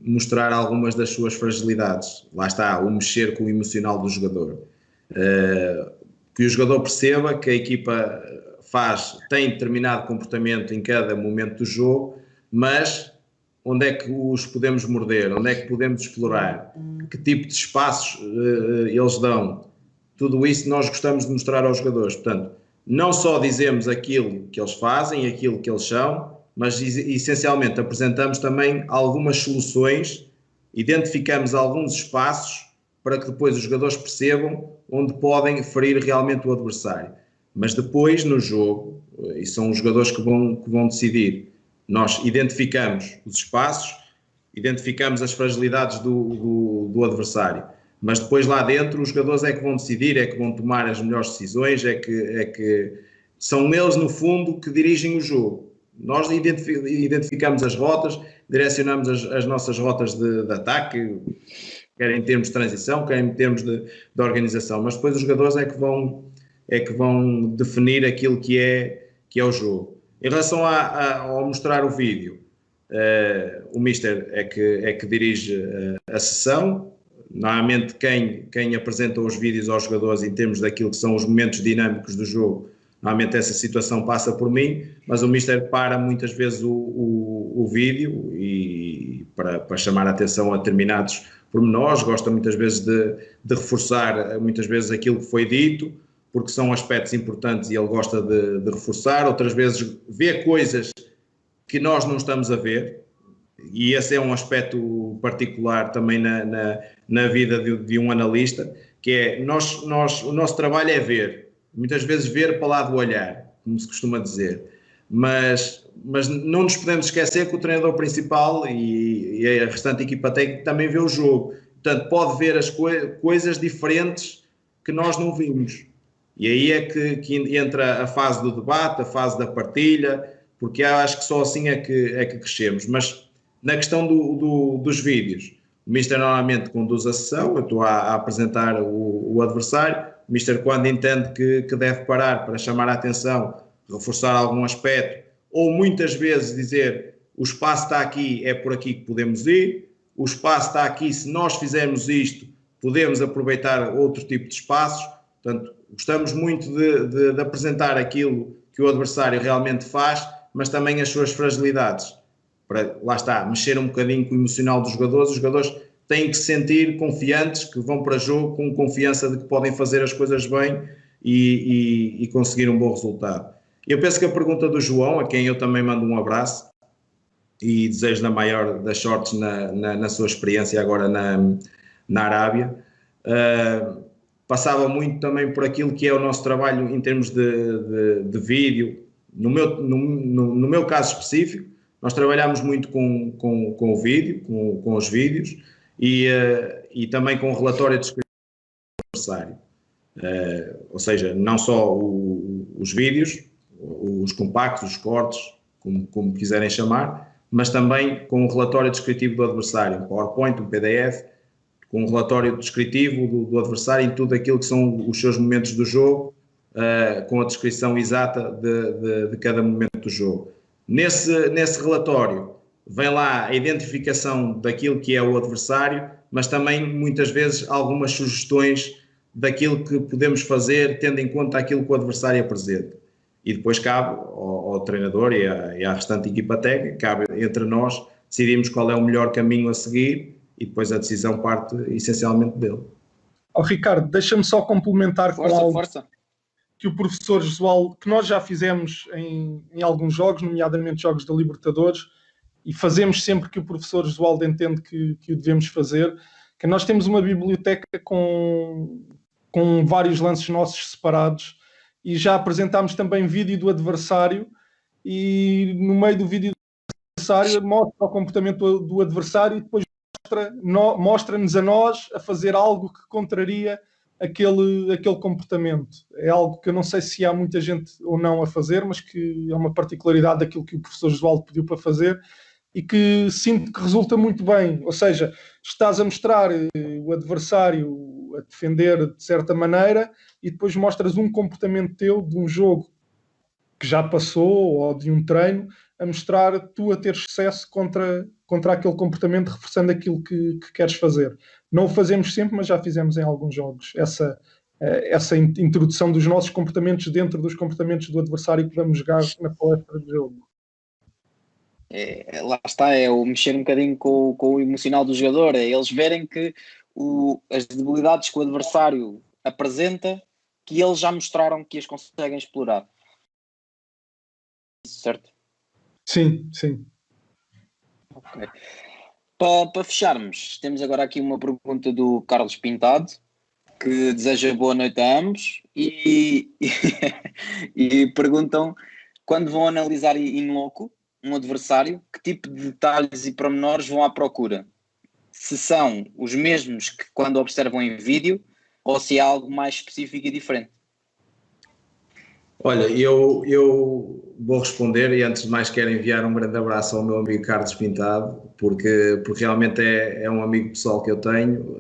mostrar algumas das suas fragilidades. Lá está, o mexer com o emocional do jogador. Que o jogador perceba que a equipa tem determinado comportamento em cada momento do jogo, mas onde é que os podemos morder, onde é que podemos explorar, que tipo de espaços eles dão. Tudo isso nós gostamos de mostrar aos jogadores. Portanto, não só dizemos aquilo que eles fazem, aquilo que eles são, mas essencialmente apresentamos também algumas soluções, identificamos alguns espaços para que depois os jogadores percebam onde podem ferir realmente o adversário. Mas depois, no jogo, e são os jogadores que vão decidir, nós identificamos os espaços, identificamos as fragilidades do adversário, mas depois lá dentro os jogadores é que vão decidir, é que vão tomar as melhores decisões, é que são eles, no fundo, que dirigem o jogo. Nós identificamos as rotas, direcionamos as nossas rotas de ataque, quer em termos de transição, quer em termos de organização, mas depois os jogadores é que vão definir aquilo que é o jogo. Em relação ao mostrar o vídeo, o Mister é que dirige a sessão. Normalmente quem apresenta os vídeos aos jogadores em termos daquilo que são os momentos dinâmicos do jogo, normalmente essa situação passa por mim, mas o Mister para muitas vezes o vídeo e para chamar a atenção a determinados pormenores, gosta muitas vezes de reforçar muitas vezes aquilo que foi dito, porque são aspectos importantes e ele gosta de reforçar, outras vezes vê coisas que nós não estamos a ver, e esse é um aspecto particular também na vida de um analista, que é o nosso trabalho é ver, muitas vezes ver para lá do olhar, como se costuma dizer, mas não nos podemos esquecer que o treinador principal e a restante equipa técnica também vê o jogo, portanto pode ver as coisas diferentes que nós não vimos. E aí é que entra a fase do debate, a fase da partilha, porque eu acho que só assim é que crescemos. Mas na questão dos vídeos, o Mister normalmente conduz a sessão, eu estou a apresentar o adversário, o Mister quando entende que deve parar para chamar a atenção, reforçar algum aspecto, ou muitas vezes dizer o espaço está aqui, é por aqui que podemos ir, o espaço está aqui, se nós fizermos isto, podemos aproveitar outro tipo de espaços. Portanto, gostamos muito de apresentar aquilo que o adversário realmente faz, mas também as suas fragilidades. Lá está, mexer um bocadinho com o emocional dos jogadores. Os jogadores têm que se sentir confiantes, que vão para jogo com confiança de que podem fazer as coisas bem e conseguir um bom resultado. Eu penso que a pergunta do João, a quem eu também mando um abraço e desejo na maior das sortes na sua experiência agora na Arábia, passava muito também por aquilo que é o nosso trabalho em termos de vídeo. No meu caso específico, nós trabalhamos muito com o vídeo, com os vídeos e também com o relatório de descrição do adversário. Ou seja, não só os vídeos, os compactos, os cortes, como quiserem chamar, mas também com o relatório descritivo do adversário, um PowerPoint, um PDF, com um relatório descritivo do adversário em tudo aquilo que são os seus momentos do jogo, com a descrição exata de cada momento do jogo. Nesse relatório vem lá a identificação daquilo que é o adversário, mas também muitas vezes algumas sugestões daquilo que podemos fazer tendo em conta aquilo que o adversário apresenta. E depois cabe ao treinador e à restante equipa técnica, cabe entre nós decidirmos qual é o melhor caminho a seguir e depois a decisão parte essencialmente dele. Ricardo, deixa-me só complementar com algo que o professor Josual, que nós já fizemos em alguns jogos, nomeadamente jogos da Libertadores, e fazemos sempre que o professor Josualdo entende que o devemos fazer, que nós temos uma biblioteca com vários lances nossos separados, e já apresentámos também vídeo do adversário, e no meio do vídeo do adversário mostra o comportamento do adversário e depois mostra-nos a nós a fazer algo que contraria aquele comportamento. É algo que eu não sei se há muita gente ou não a fazer, mas que é uma particularidade daquilo que o professor Josualdo pediu para fazer e que sinto que resulta muito bem. Ou seja, estás a mostrar o adversário a defender de certa maneira e depois mostras um comportamento teu de um jogo que já passou ou de um treino, a mostrar tu a ter sucesso contra aquele comportamento, reforçando aquilo que queres fazer. Não o fazemos sempre, mas já fizemos em alguns jogos essa introdução dos nossos comportamentos dentro dos comportamentos do adversário que vamos jogar na palestra de jogo. Lá está, é o mexer um bocadinho com o emocional do jogador, é eles verem que as debilidades que o adversário apresenta, que eles já mostraram que as conseguem explorar. Certo? Sim, sim. Okay. Para fecharmos, temos agora aqui uma pergunta do Carlos Pintado, que deseja boa noite a ambos e perguntam, quando vão analisar in loco um adversário, que tipo de detalhes e pormenores vão à procura? Se são os mesmos que quando observam em vídeo ou se há algo mais específico e diferente? Olha, eu vou responder e antes de mais quero enviar um grande abraço ao meu amigo Carlos Pintado, porque realmente é um amigo pessoal que eu tenho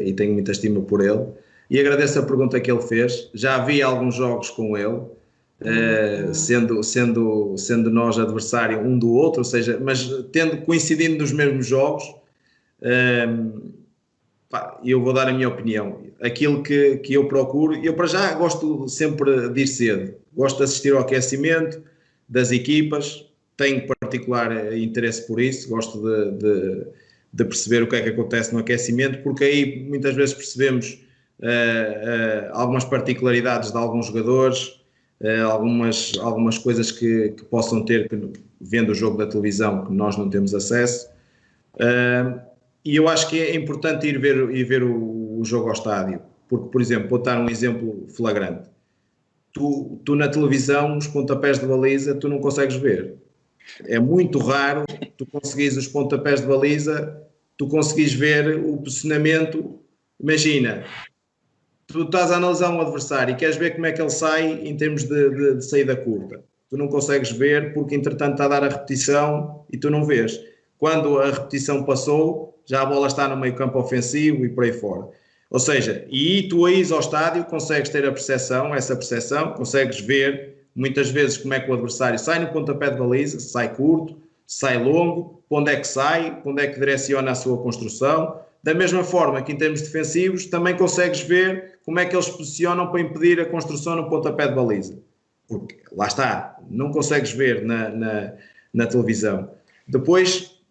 e tenho muita estima por ele. E agradeço a pergunta que ele fez. Já vi alguns jogos com ele, sendo nós adversário um do outro, ou seja, mas coincidindo nos mesmos jogos. Eu vou dar a minha opinião. Aquilo que eu procuro, eu para já gosto sempre de ir cedo, gosto de assistir ao aquecimento das equipas, tenho particular interesse por isso, gosto de perceber o que é que acontece no aquecimento, porque aí muitas vezes percebemos algumas particularidades de alguns jogadores, algumas coisas que possam ter, vendo o jogo da televisão, que nós não temos acesso. E eu acho que é importante ir ver o jogo ao estádio, porque, por exemplo, vou dar um exemplo flagrante. Tu na televisão, os pontapés de baliza, tu não consegues ver. É muito raro tu conseguires os pontapés de baliza, tu conseguires ver o posicionamento. Imagina, tu estás a analisar um adversário e queres ver como é que ele sai em termos de saída curta. Tu não consegues ver porque, entretanto, está a dar a repetição e tu não vês. Quando a repetição passou, já a bola está no meio campo ofensivo e por aí fora. Ou seja, e tu ires ao estádio, consegues ter essa percepção, consegues ver muitas vezes como é que o adversário sai no pontapé de baliza, se sai curto, se sai longo, para onde é que sai, para onde é que direciona a sua construção. Da mesma forma que em termos defensivos, também consegues ver como é que eles se posicionam para impedir a construção no pontapé de baliza. Porque, lá está, não consegues ver na televisão. Depois,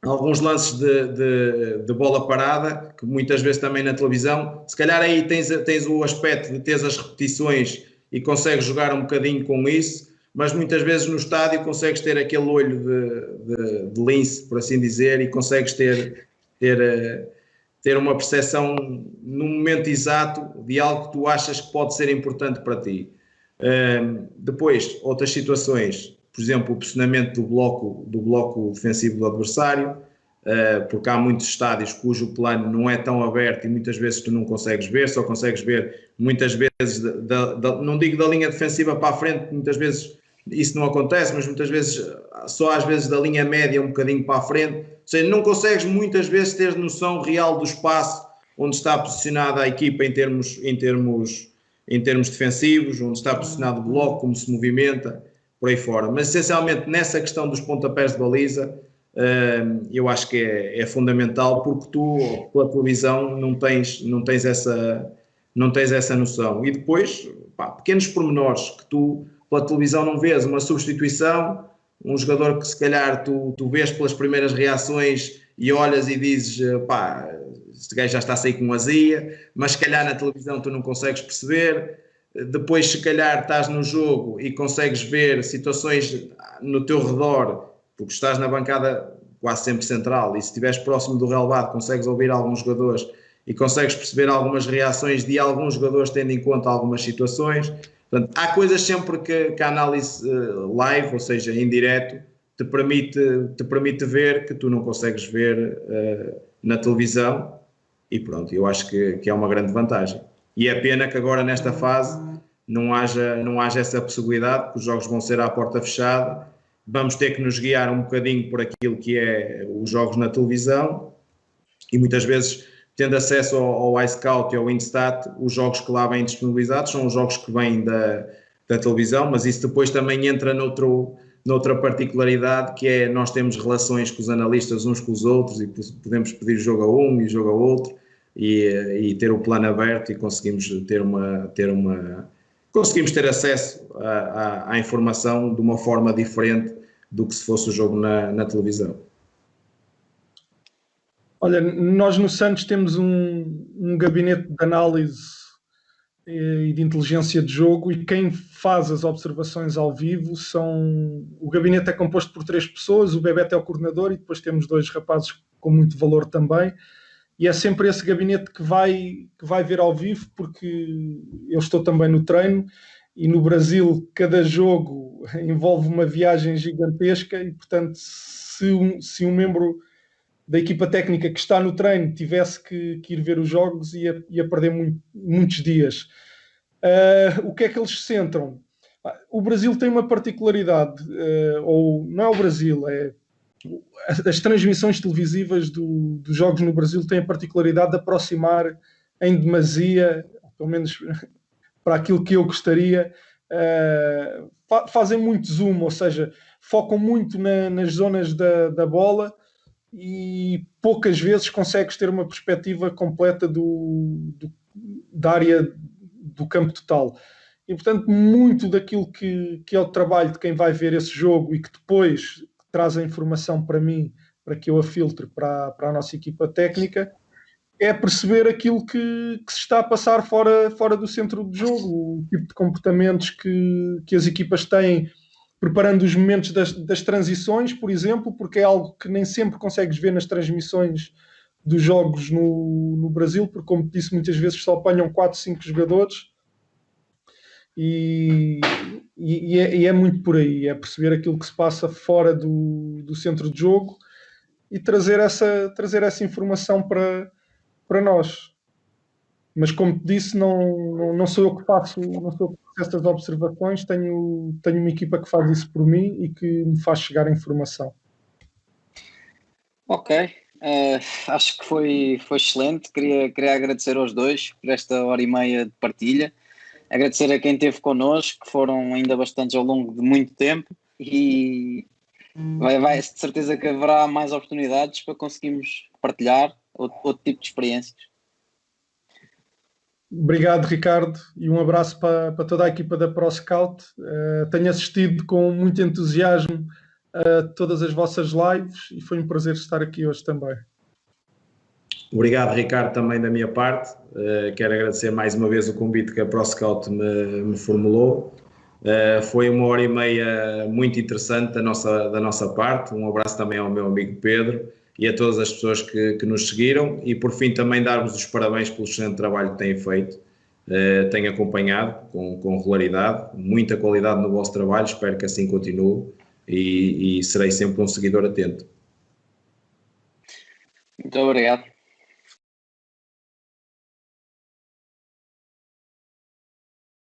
alguns lances de bola parada, que muitas vezes também na televisão, se calhar aí tens o aspecto de teres as repetições e consegues jogar um bocadinho com isso, mas muitas vezes no estádio consegues ter aquele olho de lince, por assim dizer, e consegues ter uma percepção no momento exato de algo que tu achas que pode ser importante para ti. Depois, outras situações, por exemplo, o posicionamento do bloco defensivo do adversário, porque há muitos estádios cujo plano não é tão aberto e muitas vezes tu não consegues ver, só consegues ver muitas vezes, não digo da linha defensiva para a frente, muitas vezes isso não acontece, mas muitas vezes, só às vezes da linha média um bocadinho para a frente, ou seja, não consegues muitas vezes ter noção real do espaço onde está posicionada a equipa em termos defensivos, onde está posicionado o bloco, como se movimenta, por aí fora. Mas essencialmente nessa questão dos pontapés de baliza, eu acho que é fundamental, porque tu, pela televisão, não tens essa noção. E depois, pequenos pormenores que tu, pela televisão, não vês. Uma substituição, um jogador que se calhar tu vês pelas primeiras reações e olhas e dizes, este gajo já está a sair com azia, mas se calhar na televisão tu não consegues perceber. Depois, se calhar, estás no jogo e consegues ver situações no teu redor, porque estás na bancada quase sempre central, e se estiveres próximo do relevado consegues ouvir alguns jogadores e consegues perceber algumas reações de alguns jogadores tendo em conta algumas situações. Portanto, há coisas sempre que a análise live, ou seja, em direto, te permite ver que tu não consegues ver na televisão, e pronto, eu acho que é uma grande vantagem. E é pena que agora nesta fase não haja essa possibilidade, porque os jogos vão ser à porta fechada, vamos ter que nos guiar um bocadinho por aquilo que é os jogos na televisão, e muitas vezes, tendo acesso ao iScout e ao Instat, os jogos que lá vêm disponibilizados são os jogos que vêm da televisão, mas isso depois também entra noutra particularidade, que é nós temos relações com os analistas uns com os outros e podemos pedir jogo a um e jogo a outro e ter o plano aberto e conseguimos conseguimos ter acesso à informação de uma forma diferente do que se fosse o jogo na televisão. Olha, nós no Santos temos um gabinete de análise e de inteligência de jogo, e quem faz as observações ao vivo o gabinete é composto por 3 pessoas, o Bebeto é o coordenador e depois temos 2 rapazes com muito valor também, e é sempre esse gabinete que vai ver ao vivo, porque eu estou também no treino, e no Brasil cada jogo envolve uma viagem gigantesca, e portanto se um membro da equipa técnica que está no treino tivesse que ir ver os jogos, ia perder muitos dias. O que é que eles centram? O Brasil tem uma particularidade, ou não é o Brasil, as transmissões televisivas dos jogos no Brasil têm a particularidade de aproximar em demasia, pelo menos para aquilo que eu gostaria, fazem muito zoom, ou seja, focam muito nas zonas da bola, e poucas vezes consegues ter uma perspectiva completa da área do campo total. E, portanto, muito daquilo que é o trabalho de quem vai ver esse jogo e que depois traz a informação para mim, para que eu a filtre para a nossa equipa técnica, é perceber aquilo que se está a passar fora do centro do jogo, o tipo de comportamentos que as equipas têm, preparando os momentos das transições, por exemplo, porque é algo que nem sempre consegues ver nas transmissões dos jogos no Brasil, porque, como disse, muitas vezes só apanham 4, 5 jogadores, e é muito por aí, é perceber aquilo que se passa fora do centro de jogo e trazer essa informação para nós. Mas, como te disse, não sou eu que faço, não sou eu que faço estas observações, tenho uma equipa que faz isso por mim e que me faz chegar a informação. Ok, acho que foi excelente. Queria agradecer aos dois por esta hora e meia de partilha, agradecer a quem esteve connosco, que foram ainda bastantes ao longo de muito tempo, e vai de certeza que haverá mais oportunidades para conseguirmos partilhar outro tipo de experiências. Obrigado, Ricardo, e um abraço para toda a equipa da ProScout. Tenho assistido com muito entusiasmo a todas as vossas lives e foi um prazer estar aqui hoje também. Obrigado, Ricardo, também da minha parte. Quero agradecer mais uma vez o convite que a ProScout me formulou. Foi uma hora e meia muito interessante da nossa parte. Um abraço também ao meu amigo Pedro e a todas as pessoas que nos seguiram, e por fim também dar-vos os parabéns pelo excelente trabalho que têm feito. Tenho acompanhado com regularidade, muita qualidade no vosso trabalho, espero que assim continue e serei sempre um seguidor atento. Muito obrigado.